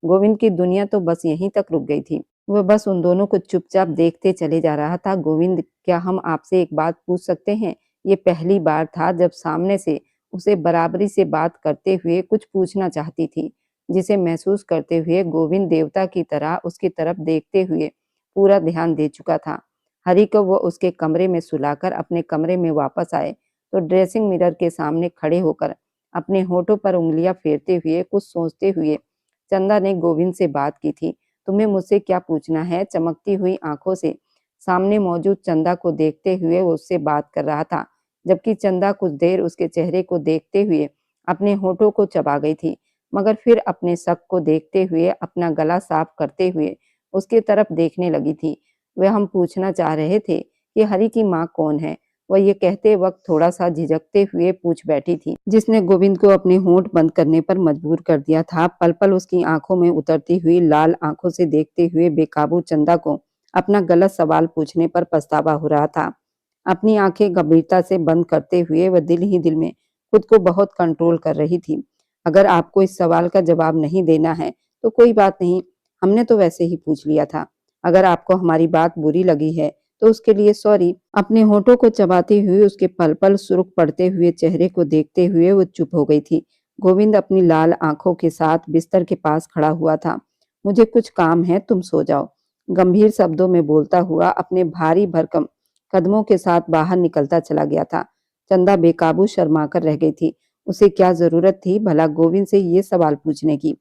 गोविंद की दुनिया तो बस यहीं तक रुक गई थी। वह बस उन दोनों को चुपचाप देखते चले जा रहा था। गोविंद, क्या हम आपसे एक बात पूछ सकते हैं? ये पहली बार था जब सामने से उसे बराबरी से बात करते हुए कुछ पूछना चाहती थी, जिसे महसूस करते हुए गोविंद देवता की तरह उसकी तरफ देखते हुए पूरा ध्यान दे चुका था। हरि को वो उसके कमरे में सुलाकर अपने कमरे में वापस आए, तो ड्रेसिंग मिरर के सामने खड़े होकर अपने होठों पर उंगलियां फेरते हुए कुछ सोचते हुए चंदा ने गोविंद से बात की थी। तुम्हें मुझसे क्या पूछना है? चमकती हुई आंखों से सामने मौजूद चंदा को देखते हुए वो उससे बात कर रहा था, जबकि चंदा कुछ देर उसके चेहरे को देखते हुए अपने होठों को चबा गई थी, मगर फिर अपने शक को देखते हुए अपना गला साफ करते हुए उसकी तरफ देखने लगी थी। वह हम पूछना चाह रहे थे कि हरि की माँ कौन है? वह ये कहते वक्त थोड़ा सा झिझकते हुए पूछ बैठी थी, जिसने गोविंद को अपने होंठ बंद करने पर मजबूर कर दिया था। पल पल उसकी आंखों में उतरती हुई लाल आंखों से देखते हुए बेकाबू चंदा को अपना गलत सवाल पूछने पर पछतावा हो रहा था। अपनी आंखें गंभीरता से बंद करते हुए वह दिल ही दिल में खुद को बहुत कंट्रोल कर रही थी। अगर आपको इस सवाल का जवाब नहीं देना है तो कोई बात नहीं, हमने तो वैसे ही पूछ लिया था। अगर आपको हमारी बात बुरी लगी है तो उसके लिए सॉरी। अपने होठों को चबाते हुए उसके पल पल सुर्ख पड़ते हुए चेहरे को देखते हुए वो चुप हो गई थी। गोविंद अपनी लाल आंखों के साथ बिस्तर के पास खड़ा हुआ था। मुझे कुछ काम है, तुम सो जाओ, गंभीर शब्दों में बोलता हुआ अपने भारी भरकम कदमों के साथ बाहर निकलता चला गया था। चंदा बेकाबू शर्माकर रह गई थी। उसे क्या जरूरत थी भला गोविंद से ये सवाल पूछने की?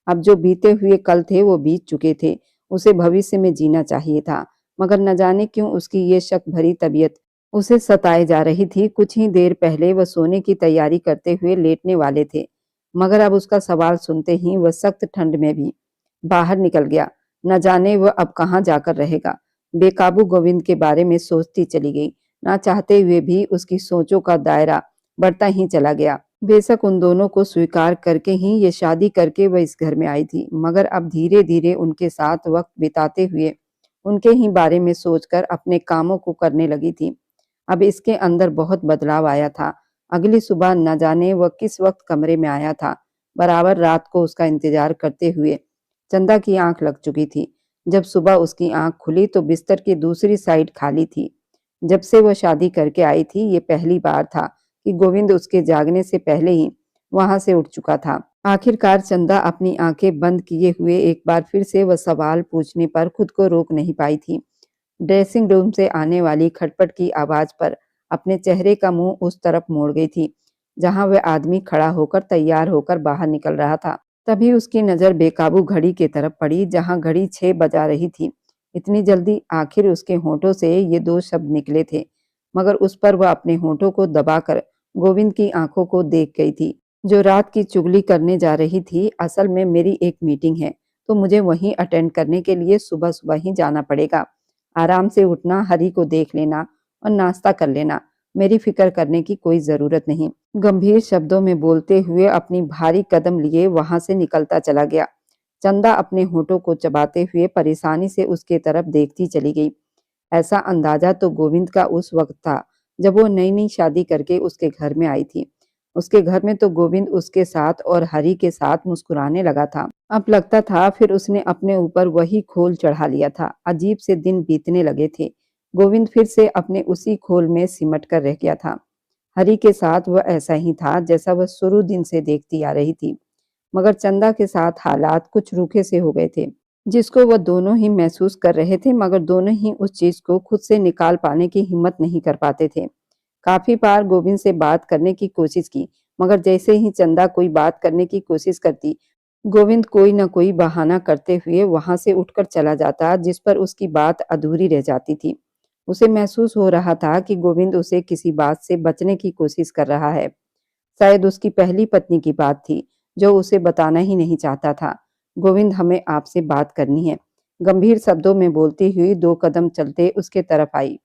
अब जो बीते हुए कल थे वो बीत चुके थे। उसे भविष्य में जीना चाहिए था, मगर न जाने क्यों उसकी ये शक भरी तबीयत उसे सताए जा रही थी। कुछ ही देर पहले वह सोने की तैयारी करते हुए लेटने वाले थे, मगर अब उसका सवाल सुनते ही वह सख्त ठंड में भी बाहर निकल गया। न जाने वह अब कहाँ जाकर रहेगा। बेकाबू गोविंद के बारे में सोचती चली गई। ना चाहते हुए भी उसकी सोचों का दायरा बढ़ता ही चला गया। बेशक उन दोनों को स्वीकार करके ही ये शादी करके वह इस घर में आई थी, मगर अब धीरे धीरे उनके साथ वक्त बिताते हुए उनके ही बारे में सोचकर अपने कामों को करने लगी थी। अब इसके अंदर बहुत बदलाव आया था। अगली सुबह न जाने वह किस वक्त कमरे में आया था, बराबर रात को उसका इंतजार करते हुए। चंदा की आंख लग चुकी थी। जब सुबह उसकी आंख खुली तो बिस्तर की दूसरी साइड खाली थी। जब से वह शादी करके आई थी, ये पहली बार था कि गोविंद उसके जागने से पहले ही वहां से उठ चुका था। आखिरकार चंदा अपनी आंखें बंद किए हुए एक बार फिर से वह सवाल पूछने पर खुद को रोक नहीं पाई थी। ड्रेसिंग रूम से आने वाली खटपट की आवाज पर अपने चेहरे का मुंह उस तरफ मोड़ गई थी जहां वह आदमी खड़ा होकर तैयार होकर बाहर निकल रहा था। तभी उसकी नजर बेकाबू घड़ी की तरफ पड़ी जहां घड़ी 6 बजा रही थी। इतनी जल्दी? आखिर उसके होठों से ये दो शब्द निकले थे, मगर उस पर वह अपने होठों को दबाकर गोविंद की आंखों को देख गई थी जो रात की चुगली करने जा रही थी। असल में मेरी एक मीटिंग है, तो मुझे वहीं अटेंड करने के लिए सुबह सुबह ही जाना पड़ेगा। आराम से उठना, हरी को देख लेना और नाश्ता कर लेना। मेरी फिक्र करने की कोई जरूरत नहीं। गंभीर शब्दों में बोलते हुए अपनी भारी कदम लिए वहां से निकलता चला गया। चंदा अपने होठों को चबाते हुए परेशानी से उसके तरफ देखती चली गई। ऐसा अंदाजा तो गोविंद का उस वक्त था जब वो नई नई शादी करके उसके घर में आई थी। उसके घर में तो गोविंद उसके साथ और हरी के साथ मुस्कुराने लगा था। अब लगता था फिर उसने अपने ऊपर वही खोल चढ़ा लिया था। अजीब से दिन बीतने लगे थे। गोविंद फिर से अपने उसी खोल में सिमट कर रह गया था। हरी के साथ वह ऐसा ही था जैसा वह शुरू दिन से देखती आ रही थी, मगर चंदा के साथ हालात कुछ रूखे से हो गए थे, जिसको वह दोनों ही महसूस कर रहे थे, मगर दोनों ही उस चीज को खुद से निकाल पाने की हिम्मत नहीं कर पाते थे। काफी बार गोविंद से बात करने की कोशिश की, मगर जैसे ही चंदा कोई बात करने की कोशिश करती, गोविंद कोई न कोई बहाना करते हुए वहां से उठकर चला जाता, जिस पर उसकी बात अधूरी रह जाती थी। उसे महसूस हो रहा था कि गोविंद उसे किसी बात से बचने की कोशिश कर रहा है। शायद उसकी पहली पत्नी की बात थी जो उसे बताना ही नहीं चाहता था। गोविंद, हमें आपसे बात करनी है, गंभीर शब्दों में बोलती हुई 2 कदम चलते उसके तरफ आई,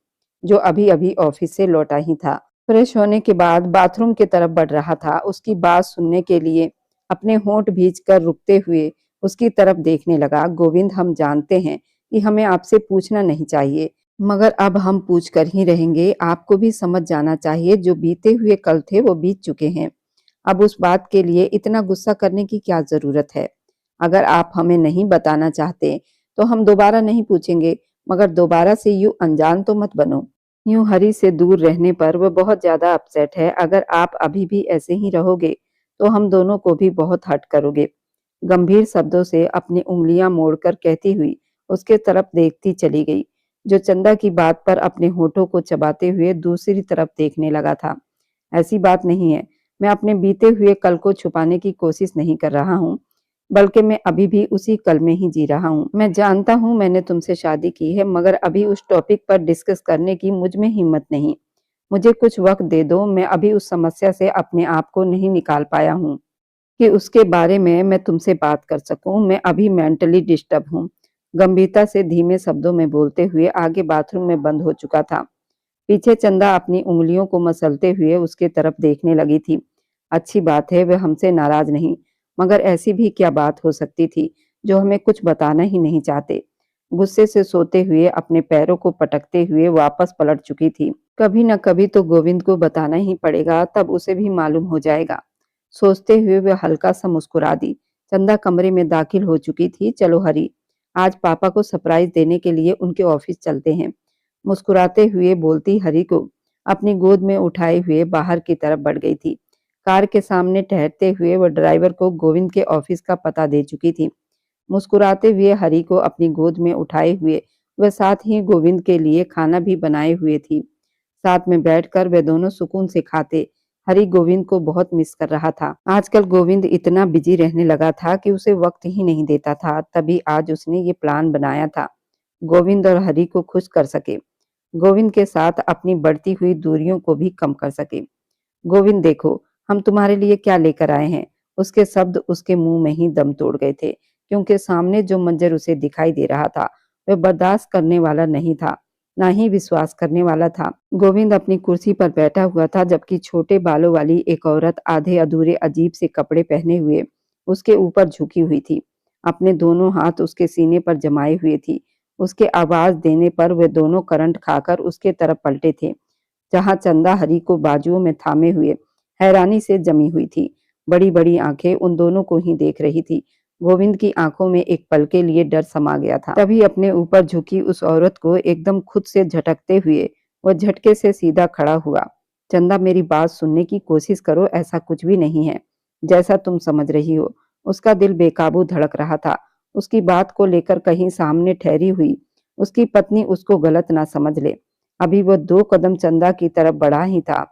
जो अभी अभी ऑफिस से लौटा ही था। फ्रेश होने के बाद बाथरूम की तरफ बढ़ रहा था। उसकी बात सुनने के लिए अपने होंठ भींच कर रुकते हुए उसकी तरफ देखने लगा। गोविंद, हम जानते हैं कि हमें आपसे पूछना नहीं चाहिए, मगर अब हम पूछ कर ही रहेंगे। आपको भी समझ जाना चाहिए जो बीते हुए कल थे वो बीत चुके हैं। अब उस बात के लिए इतना गुस्सा करने की क्या जरूरत है? अगर आप हमें नहीं बताना चाहते तो हम दोबारा नहीं पूछेंगे, मगर दोबारा से यूं अनजान तो मत बनो। यूं हरी से दूर रहने पर वह बहुत ज्यादा अपसेट है। अगर आप अभी भी ऐसे ही रहोगे तो हम दोनों को भी बहुत हर्ट करोगे। गंभीर शब्दों से अपनी उंगलियां मोड़कर कहती हुई उसके तरफ देखती चली गई, जो चंदा की बात पर अपने होठों को चबाते हुए दूसरी तरफ देखने लगा था। ऐसी बात नहीं है। मैं अपने बीते हुए कल को छुपाने की कोशिश नहीं कर रहा हूँ, बल्कि मैं अभी भी उसी कल में ही जी रहा हूँ। मैं जानता हूँ मैंने तुमसे शादी की है, मगर अभी उस टॉपिक पर डिस्कस करने की मुझ में हिम्मत नहीं। मुझे कुछ वक्त दे दो। मैं अभी उस समस्या से अपने आप को नहीं निकाल पाया हूँ कि उसके बारे में मैं तुमसे बात कर सकूं। मैं अभी मेंटली डिस्टर्ब हूँ। गंभीरता से धीमे शब्दों में बोलते हुए आगे बाथरूम में बंद हो चुका था। पीछे चंदा अपनी उंगलियों को मसलते हुए उसके तरफ देखने लगी थी। अच्छी बात है, वे हमसे नाराज नहीं, मगर ऐसी भी क्या बात हो सकती थी जो हमें कुछ बताना ही नहीं चाहते। गुस्से से सोते हुए अपने पैरों को पटकते हुए वापस पलट चुकी थी। कभी न कभी तो गोविंद को बताना ही पड़ेगा, तब उसे भी मालूम हो जाएगा। सोचते हुए वे हल्का सा मुस्कुरा दी। चंदा कमरे में दाखिल हो चुकी थी। चलो हरी, आज पापा को सरप्राइज देने के लिए उनके ऑफिस चलते हैं। मुस्कुराते हुए बोलती हरी को अपनी गोद में उठाए हुए बाहर की तरफ बढ़ गई थी। कार के सामने ठहरते हुए वह ड्राइवर को गोविंद के ऑफिस का पता दे चुकी थी। मुस्कुराते हुए हरी को अपनी गोद में उठाए हुए वह साथ ही गोविंद के लिए खाना भी बनाए हुए थी। साथ में बैठकर वे दोनों सुकून से खाते। हरी गोविंद को बहुत मिस कर रहा था। आजकल गोविंद इतना बिजी रहने लगा था कि उसे वक्त ही नहीं देता था। तभी आज उसने ये प्लान बनाया था, गोविंद और हरी को खुश कर सके, गोविंद के साथ अपनी बढ़ती हुई दूरियों को भी कम कर सके। गोविंद, देखो हम तुम्हारे लिए क्या लेकर आए हैं। उसके शब्द उसके मुंह में ही दम तोड़ गए थे, क्योंकि सामने जो मंजर उसे दिखाई दे रहा था वह बर्दाश्त करने वाला नहीं था, ना ही विश्वास करने वाला था। गोविंद अपनी कुर्सी पर बैठा हुआ था, जबकि छोटे बालों वाली एक औरत आधे अधूरे अजीब से कपड़े पहने हुए उसके ऊपर झुकी हुई थी। अपने दोनों हाथ उसके सीने पर जमाए हुए थी। उसके आवाज देने पर वे दोनों करंट खाकर उसके तरफ पलटे थे, जहां चंदा हरी को बाजुओं में थामे हुए हैरानी से जमी हुई थी। बड़ी-बड़ी आंखें उन दोनों को ही देख रही थी। गोविंद की आंखों में एक पल के लिए डर समा गया था। तभी अपने ऊपर झुकी उस औरत को एकदम खुद से झटकते हुए वह झटके से सीधा खड़ा हुआ। चंदा, मेरी बात सुनने की कोशिश करो, ऐसा कुछ भी नहीं है। जैसा तुम समझ रही हो। उसका दिल बेकाबू धड़क रहा था। उसकी बात को लेकर कहीं सामने ठहरी हुई उसकी पत्नी उसको गलत ना समझ ले। अभी वो 2 कदम चंदा की तरफ बढ़ा ही था,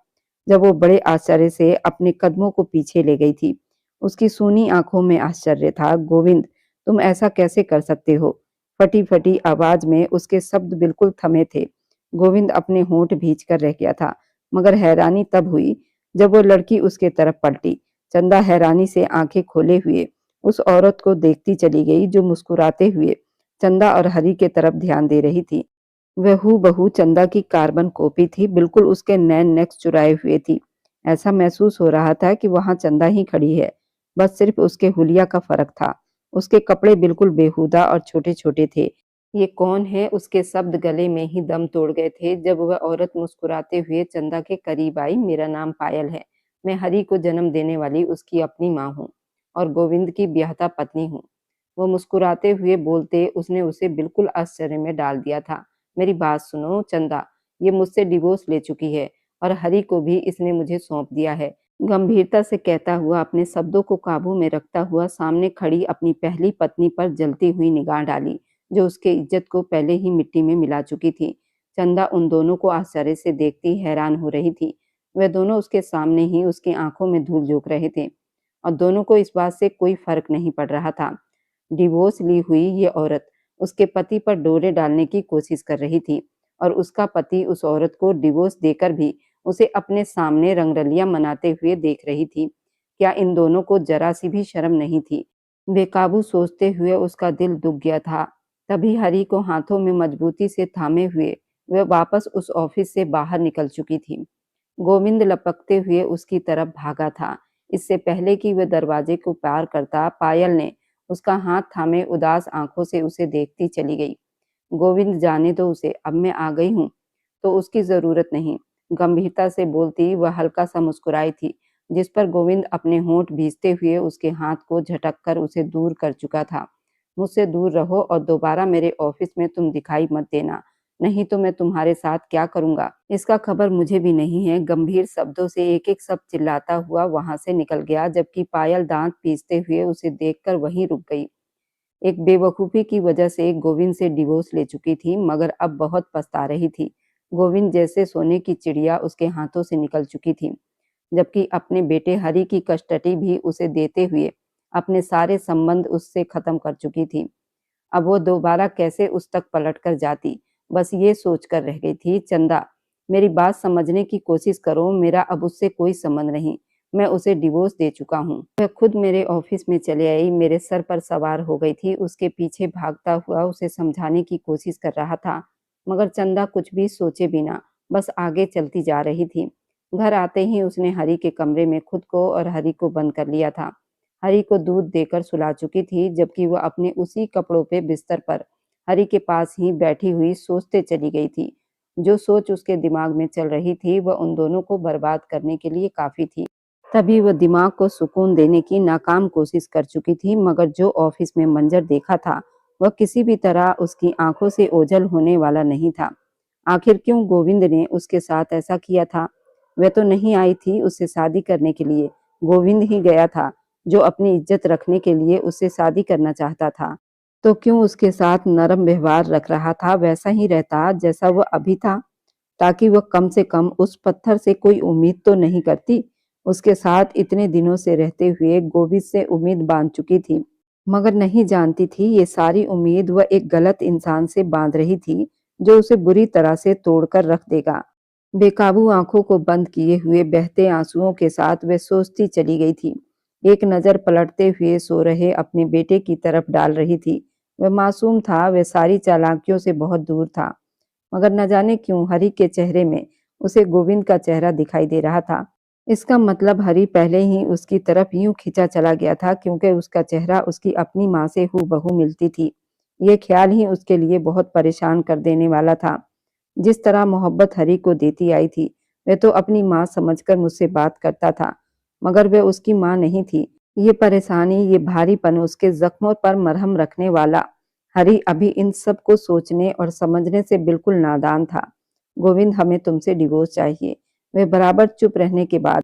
जब वो बड़े आश्चर्य से अपने कदमों को पीछे ले गई थी। उसकी सूनी आँखों में आश्चर्य था। "गोविंद, तुम ऐसा कैसे कर सकते हो?" फटी-फटी आवाज़ में उसके शब्द बिल्कुल थमे थे। गोविंद अपने होंठ भींच कर रह गया था, मगर हैरानी तब हुई जब वो लड़की उसके तरफ पलटी। चंदा हैरानी से आँखें खोले हुए उस औरत को देखती चली गई जो मुस्कुराते हुए चंदा और हरी के तरफ ध्यान दे रही थी। वह हूबहू चंदा की कार्बन कॉपी थी, बिल्कुल उसके नैन नक्श चुराए हुए थी। ऐसा महसूस हो रहा था कि वहाँ चंदा ही खड़ी है, बस सिर्फ उसके हुलिया का फ़र्क था। उसके कपड़े बिल्कुल बेहुदा और छोटे-छोटे थे। "ये कौन है?" उसके शब्द गले में ही दम तोड़ गए थे जब वह औरत मुस्कुराते हुए चंदा के करीब आई। "मेरा नाम पायल है। मैं हरी को जन्म देने वाली उसकी अपनी माँ हूँ और गोविंद की ब्याहता पत्नी हूँ।" वो मुस्कुराते हुए बोलते उसने उसे बिल्कुल आश्चर्य में डाल दिया था। "मेरी बात सुनो चंदा, ये मुझसे डिवोर्स ले चुकी है और हरी को भी इसने मुझे सौंप दिया है।" गंभीरता से कहता हुआ, अपने शब्दों को काबू में रखता हुआ सामने खड़ी अपनी पहली पत्नी पर जलती हुई निगाह डाली, जो उसके इज्जत को पहले ही मिट्टी में मिला चुकी थी। चंदा उन दोनों को आश्चर्य से देखती हैरान हो रही थी। वह दोनों उसके सामने ही उसकी आंखों में धूल झोंक रहे थे और दोनों को इस बात से कोई फर्क नहीं पड़ रहा था। डिवोर्स ली हुई ये औरत उसके पति पर डोरे डालने की कोशिश कर रही थी और उसका पति उस औरत को डिवोर्स देकर भी उसे अपने सामने रंगरलियां मनाते हुए देख रही थी। क्या इन दोनों को जरा सी भी शर्म नहीं थी? बेकाबू सोचते हुए उसका दिल दुख गया था। तभी हरी को हाथों में मजबूती से थामे हुए वह वापस उस ऑफिस से बाहर निकल चुकी थी। गोविंद लपकते हुए उसकी तरफ भागा था। इससे पहले कि वह दरवाजे को पार करता, पायल ने उसका हाथ थामे उदास आंखों से उसे देखती चली गई। "गोविंद, जाने दो उसे, अब मैं आ गई हूँ तो उसकी जरूरत नहीं।" गंभीरता से बोलती वह हल्का सा मुस्कुराई थी, जिस पर गोविंद अपने होंठ भींचते हुए उसके हाथ को झटक कर उसे दूर कर चुका था। "मुझसे दूर रहो और दोबारा मेरे ऑफिस में तुम दिखाई मत देना, नहीं तो मैं तुम्हारे साथ क्या करूंगा, इसका खबर मुझे भी नहीं है।" गंभीर शब्दों से एक-एक शब्द चिल्लाता हुआ वहां से निकल गया, जबकि पायल दांत पीसते हुए उसे देखकर वहीं रुक गई। एक बेवकूफ़ी की वजह से गोविंद से डिवोर्स ले चुकी थी, मगर अब बहुत पछता रही थी। गोविंद जैसे सोने की चिड़िया उसके हाथों से निकल चुकी थी, जबकि अपने बेटे हरि की कस्टडी भी उसे देते हुए अपने सारे संबंध उससे खत्म कर चुकी थी। अब वो दोबारा कैसे उस तक पलट कर जाती, बस ये सोचकर रह गई थी। "चंदा, मेरी बात समझने की कोशिश करो, मेरा अब उससे कोई संबंध नहीं। मैं उसे डिवोर्स दे चुका हूँ। वह खुद मेरे ऑफिस में चले आई, मेरे सर पर सवार हो गई थी।" उसके पीछे भागता हुआ उसे समझाने की कोशिश कर रहा था, मगर चंदा कुछ भी सोचे बिना बस आगे चलती जा रही थी। घर आते ही उसने हरि के कमरे में खुद को और हरि को बंद कर लिया था। हरि को दूध देकर सुला चुकी थी, जबकि वह अपने उसी कपड़ों पे बिस्तर पर हरि के पास ही बैठी हुई सोचते चली गई थी। जो सोच उसके दिमाग में चल रही थी वह उन दोनों को बर्बाद करने के लिए काफी थी। तभी वह दिमाग को सुकून देने की नाकाम कोशिश कर चुकी थी, मगर जो ऑफिस में मंजर देखा था वह किसी भी तरह उसकी आंखों से ओझल होने वाला नहीं था। आखिर क्यों गोविंद ने उसके साथ ऐसा किया था? वह तो नहीं आई थी उससे शादी करने के लिए, गोविंद ही गया था जो अपनी इज्जत रखने के लिए उससे शादी करना चाहता था। तो क्यों उसके साथ नरम व्यवहार रख रहा था, वैसा ही रहता जैसा वह अभी था, ताकि वह कम से कम उस पत्थर से कोई उम्मीद तो नहीं करती। उसके साथ इतने दिनों से रहते हुए गोविंद से उम्मीद बांध चुकी थी, मगर नहीं जानती थी ये सारी उम्मीद वह एक गलत इंसान से बांध रही थी, जो उसे बुरी तरह से तोड़कर रख देगा। बेकाबू आंखों को बंद किए हुए बहते आंसुओं के साथ वह सोचती चली गई थी। एक नजर पलटते हुए सो रहे अपने बेटे की तरफ डाल रही थी। वह मासूम था, वह सारी चालाकियों से बहुत दूर था, मगर न जाने क्यों हरि के चेहरे में उसे गोविंद का चेहरा दिखाई दे रहा था। इसका मतलब हरि पहले ही उसकी तरफ यूं खिंचा चला गया था क्योंकि उसका चेहरा उसकी अपनी माँ से हूबहू मिलती थी। ये ख्याल ही उसके लिए बहुत परेशान कर देने वाला था। जिस तरह मोहब्बत हरि को देती आई थी, वह तो अपनी माँ समझकर मुझसे बात करता था, मगर वह उसकी माँ नहीं थी। ये परेशानी, ये भारीपन, उसके जख्मों पर मरहम रखने वाला हरि अभी इन सब को सोचने और समझने से बिल्कुल नादान था। "गोविंद, हमें तुमसे डिवोर्स चाहिए।" वह बराबर चुप रहने के बाद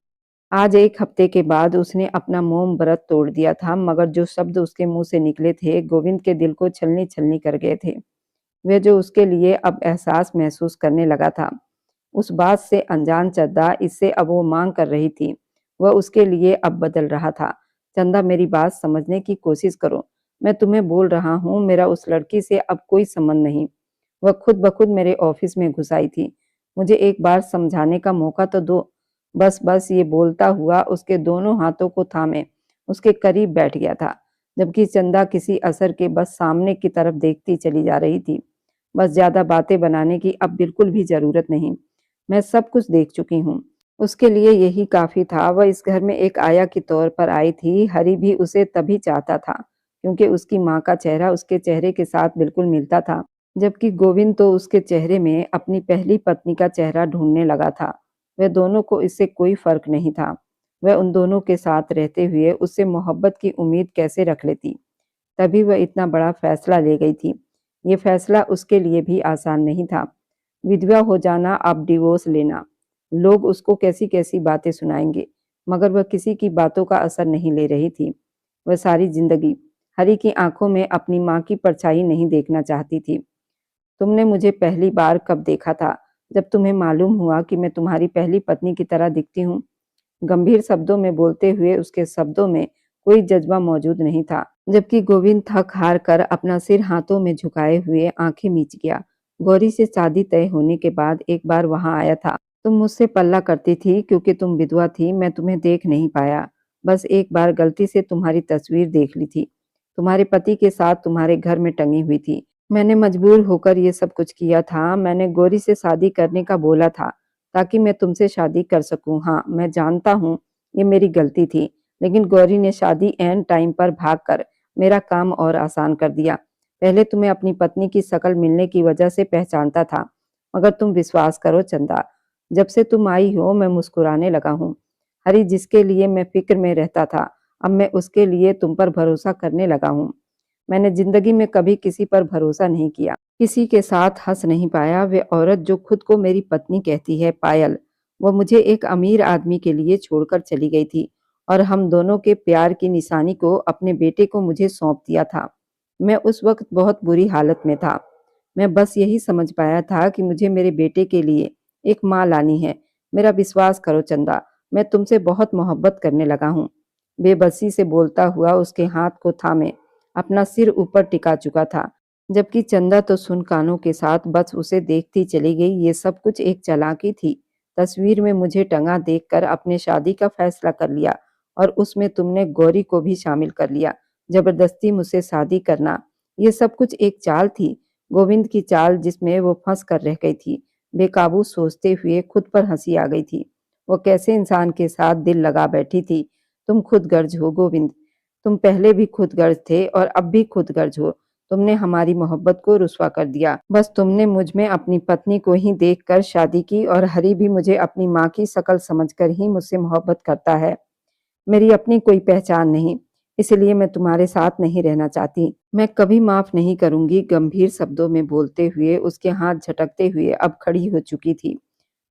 आज 1 हफ्ते के बाद उसने अपना मौन व्रत तोड़ दिया था, मगर जो शब्द उसके मुँह से निकले थे, गोविंद के दिल को छलनी-छलनी कर गए थे। वे जो उसके लिए अब एहसास महसूस करने लगा था, उस बात से अनजान चंदा इससे अब वो माँग कर रही थी, वह उसके लिए अब बदल रहा था। चंदा, मेरी बात समझने की कोशिश करो। मैं तुम्हें बोल रहा हूँ, मेरा उस लड़की से अब कोई संबंध नहीं। वह खुद ब खुद मेरे ऑफिस में घुस आई थी। मुझे एक बार समझाने का मौका तो दो। बस ये बोलता हुआ उसके दोनों हाथों को थामे उसके करीब बैठ गया था, जबकि चंदा किसी असर के बस सामने की तरफ देखती चली जा रही थी। बस ज्यादा बातें बनाने की अब बिल्कुल भी जरूरत नहीं। मैं सब कुछ देख चुकी हूँ। उसके लिए यही काफी था। वह इस घर में एक आया के तौर पर आई थी। हरि भी उसे तभी चाहता था क्योंकि उसकी माँ का चेहरा उसके चेहरे के साथ बिल्कुल मिलता था, जबकि गोविंद तो उसके चेहरे में अपनी पहली पत्नी का चेहरा ढूंढने लगा था। वह दोनों को इससे कोई फर्क नहीं था। वह उन दोनों के साथ रहते हुए उससे मोहब्बत की उम्मीद कैसे रख लेती। तभी वह इतना बड़ा फैसला ले गई थी। ये फैसला उसके लिए भी आसान नहीं था। विधवा हो जाना, अब डिवोर्स लेना। लोग उसको कैसी-कैसी बातें सुनाएंगे, मगर वह किसी की बातों का असर नहीं ले रही थी। वह सारी जिंदगी हरि की आंखों में अपनी माँ की परछाई नहीं देखना चाहती थी। तुमने मुझे पहली बार कब देखा था? जब तुम्हें मालूम हुआ कि मैं तुम्हारी पहली पत्नी की तरह दिखती हूँ? गंभीर शब्दों में बोलते हुए उसके शब्दों में कोई जज्बा मौजूद नहीं था, जबकि गोविंद थक हार कर अपना सिर हाथों में झुकाए हुए आंखें मीच गया। गौरी से शादी तय होने के बाद एक बार वहां आया था। तुम मुझसे पल्ला करती थी क्योंकि तुम विधवा थी। मैं तुम्हें देख नहीं पाया। बस एक बार गलती से तुम्हारी तस्वीर देख ली थी। तुम्हारे पति के साथ तुम्हारे घर में टंगी हुई थी। मैंने मजबूर होकर ये सब कुछ किया था। मैंने गौरी से शादी करने का बोला था ताकि मैं तुमसे शादी कर सकूं। हाँ, मैं जानता हूँ ये मेरी गलती थी, लेकिन गौरी ने शादी एन टाइम पर भागकर मेरा काम और आसान कर दिया। पहले तुम्हें अपनी पत्नी की शक्ल मिलने की वजह से पहचानता था, मगर तुम विश्वास करो चंदा, जब से तुम आई हो मैं मुस्कुराने लगा हूँ। हरी जिसके लिए मैं फिक्र में रहता था, अब मैं उसके लिए तुम पर भरोसा करने लगा हूँ। मैंने जिंदगी में कभी किसी पर भरोसा नहीं किया, किसी के साथ हंस नहीं पाया। वे औरत जो खुद को मेरी पत्नी कहती है, पायल, वो मुझे एक अमीर आदमी के लिए छोड़कर चली गई थी और हम दोनों के प्यार की निशानी को, अपने बेटे को, मुझे सौंप दिया था। मैं उस वक्त बहुत बुरी हालत में था। मैं बस यही समझ पाया था कि मुझे मेरे बेटे के लिए एक माँ लानी है। मेरा विश्वास करो चंदा, मैं तुमसे बहुत मोहब्बत करने लगा हूँ। बेबसी से बोलता हुआ उसके हाथ को थामे अपना सिर ऊपर टिका चुका था, जबकि चंदा तो सुन कानों के साथ बस उसे देखती चली गई। ये सब कुछ एक चालाकी थी। तस्वीर में मुझे टंगा देखकर अपने शादी का फैसला कर लिया और उसमें तुमने गौरी को भी शामिल कर लिया। जबरदस्ती मुझसे शादी करना, ये सब कुछ एक चाल थी, गोविंद की चाल, जिसमें वो फंस कर रह गई थी। बेकाबू सोचते हुए खुद पर हंसी आ गई थी। वो कैसे इंसान के साथ दिल लगा बैठी थी। तुम खुदगर्ज हो गोविंद। तुम पहले भी खुदगर्ज थे और अब भी खुदगर्ज हो। तुमने हमारी मोहब्बत को रुस्वा कर दिया। बस तुमने मुझ में अपनी पत्नी को ही देखकर शादी की और हरि भी मुझे अपनी माँ की शक्ल समझकर ही मुझसे मोहब्बत करता है। मेरी अपनी कोई पहचान नहीं, इसलिए मैं तुम्हारे साथ नहीं रहना चाहती। मैं कभी माफ नहीं करूंगी। गंभीर शब्दों में बोलते हुए उसके हाथ झटकते हुए अब खड़ी हो चुकी थी,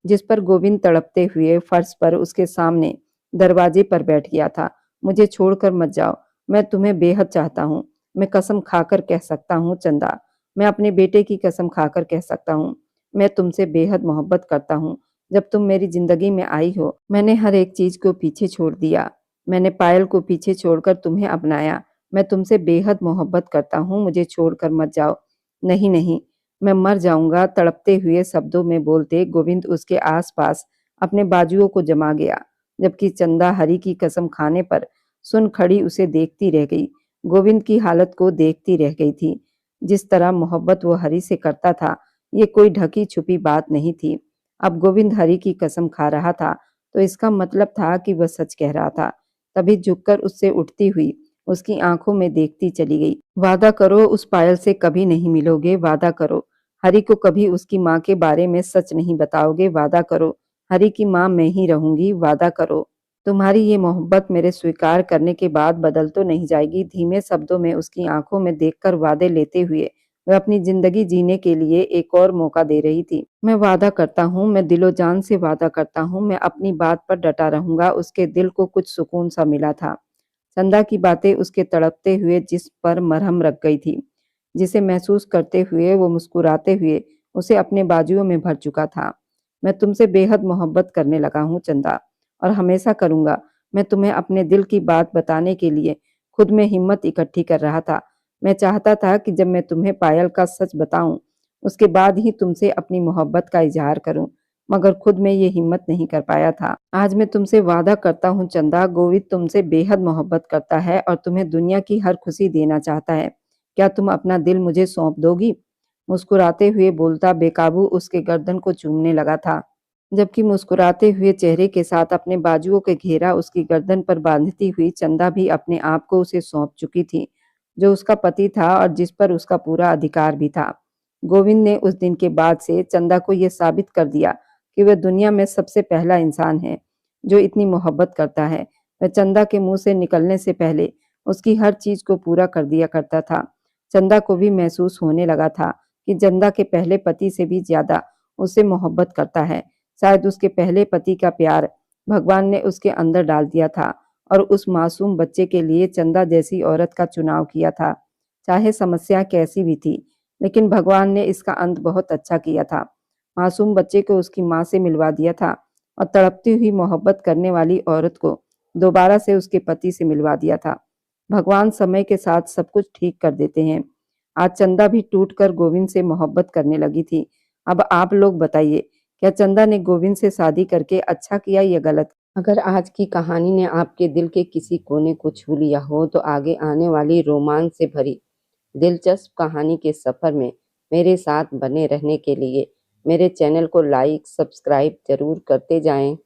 जिस पर गोविंद तड़पते हुए फर्श पर उसके सामने दरवाजे पर बैठ गया था। मुझे छोड़कर मत जाओ, मैं तुम्हें बेहद चाहता हूँ। मैं कसम खाकर कह सकता हूँ चंदा, मैं अपने बेटे की कसम खाकर कह सकता हूँ, मैं तुमसे बेहद मोहब्बत करता हूँ। जब तुम मेरी जिंदगी में आई हो, मैंने हर एक चीज को पीछे छोड़ दिया। मैंने पायल को पीछे छोड़कर तुम्हें अपनाया। मैं तुमसे बेहद मोहब्बत करता हूँ, मुझे छोड़कर मत जाओ। नहीं नहीं, मैं मर जाऊंगा। तड़पते हुए शब्दों में बोलते गोविंद उसके आसपास अपने बाजुओं को जमा गया, जबकि चंदा हरि की कसम खाने पर सुन खड़ी उसे देखती रह गई। गोविंद की हालत को देखती रह गई थी। जिस तरह मोहब्बत वो हरि से करता था, ये कोई ढकी छुपी बात नहीं थी। अब गोविंद हरि की कसम खा रहा था, तो इसका मतलब था कि वह सच कह रहा था। तभी झुककर उससे उठती हुई उसकी आंखों में देखती चली गई। वादा करो उस पायल से कभी नहीं मिलोगे। वादा करो हरि को कभी उसकी माँ के बारे में सच नहीं बताओगे। वादा करो हरि की माँ मैं ही रहूंगी। वादा करो तुम्हारी ये मोहब्बत मेरे स्वीकार करने के बाद बदल तो नहीं जाएगी। धीमे शब्दों में उसकी आंखों में देखकर वादे लेते हुए वह अपनी ज़िंदगी जीने के लिए एक और मौका दे रही थी। मैं वादा करता हूँ, मैं दिलो-जान से वादा करता हूँ, मैं अपनी बात पर डटा रहूँगा। उसके दिल को कुछ सुकून सा मिला था। चंदा की बातें उसके तड़पते हुए जिस्म पर मरहम रख गई थी, जिसे महसूस करते हुए वो मुस्कुराते हुए उसे अपने बाजुओं में भर चुका था। मैं तुमसे बेहद मोहब्बत करने लगा हूँ चंदा, और हमेशा करूँगा। मैं तुम्हें अपने दिल की बात बताने के लिए खुद में हिम्मत इकट्ठी कर रहा था। मैं चाहता था कि जब मैं तुम्हें पायल का सच बताऊँ, उसके बाद ही तुमसे अपनी मोहब्बत का इज़हार करूँ, मगर खुद में ये हिम्मत नहीं कर पाया था। आज मैं तुमसे वादा करता हूँ चंदा, गोविंद तुमसे बेहद मोहब्बत करता है और तुम्हें दुनिया की हर खुशी देना चाहता है। क्या तुम अपना दिल मुझे सौंप दोगी? मुस्कुराते हुए बोलता बेकाबू उसके गर्दन को चूमने लगा था, जबकि मुस्कुराते हुए चेहरे के साथ अपने बाजुओं के घेरा उसकी गर्दन पर बांधती हुई चंदा भी अपने आप को उसे सौंप चुकी थी, जो उसका पति था और जिस पर उसका पूरा अधिकार भी था। गोविंद ने उस दिन के बाद से चंदा को यह साबित कर दिया कि वह दुनिया में सबसे पहला इंसान है जो इतनी मोहब्बत करता है। वह चंदा के मुंह से निकलने से पहले उसकी हर चीज को पूरा कर दिया करता था। चंदा को भी महसूस होने लगा था कि चंदा के पहले पति से भी ज्यादा उससे मोहब्बत करता है। शायद उसके पहले पति का प्यार भगवान ने उसके अंदर डाल दिया था और उस मासूम बच्चे के लिए चंदा जैसी औरत का चुनाव किया था। चाहे समस्या कैसी भी थी, लेकिन भगवान ने इसका अंत बहुत अच्छा किया था। मासूम बच्चे को उसकी माँ से मिलवा दिया था और तड़पती हुई मोहब्बत करने वाली औरत को दोबारा से उसके पति से मिलवा दिया था। भगवान समय के साथ सब कुछ ठीक कर देते हैं। आज चंदा भी टूटकर गोविंद से मोहब्बत करने लगी थी। अब आप लोग बताइए, क्या चंदा ने गोविंद से शादी करके अच्छा किया या गलत? अगर आज की कहानी ने आपके दिल के किसी कोने को छू लिया हो, तो आगे आने वाली रोमांच से भरी दिलचस्प कहानी के सफर में मेरे साथ बने रहने के लिए मेरे चैनल को लाइक, सब्सक्राइब जरूर करते जाएं।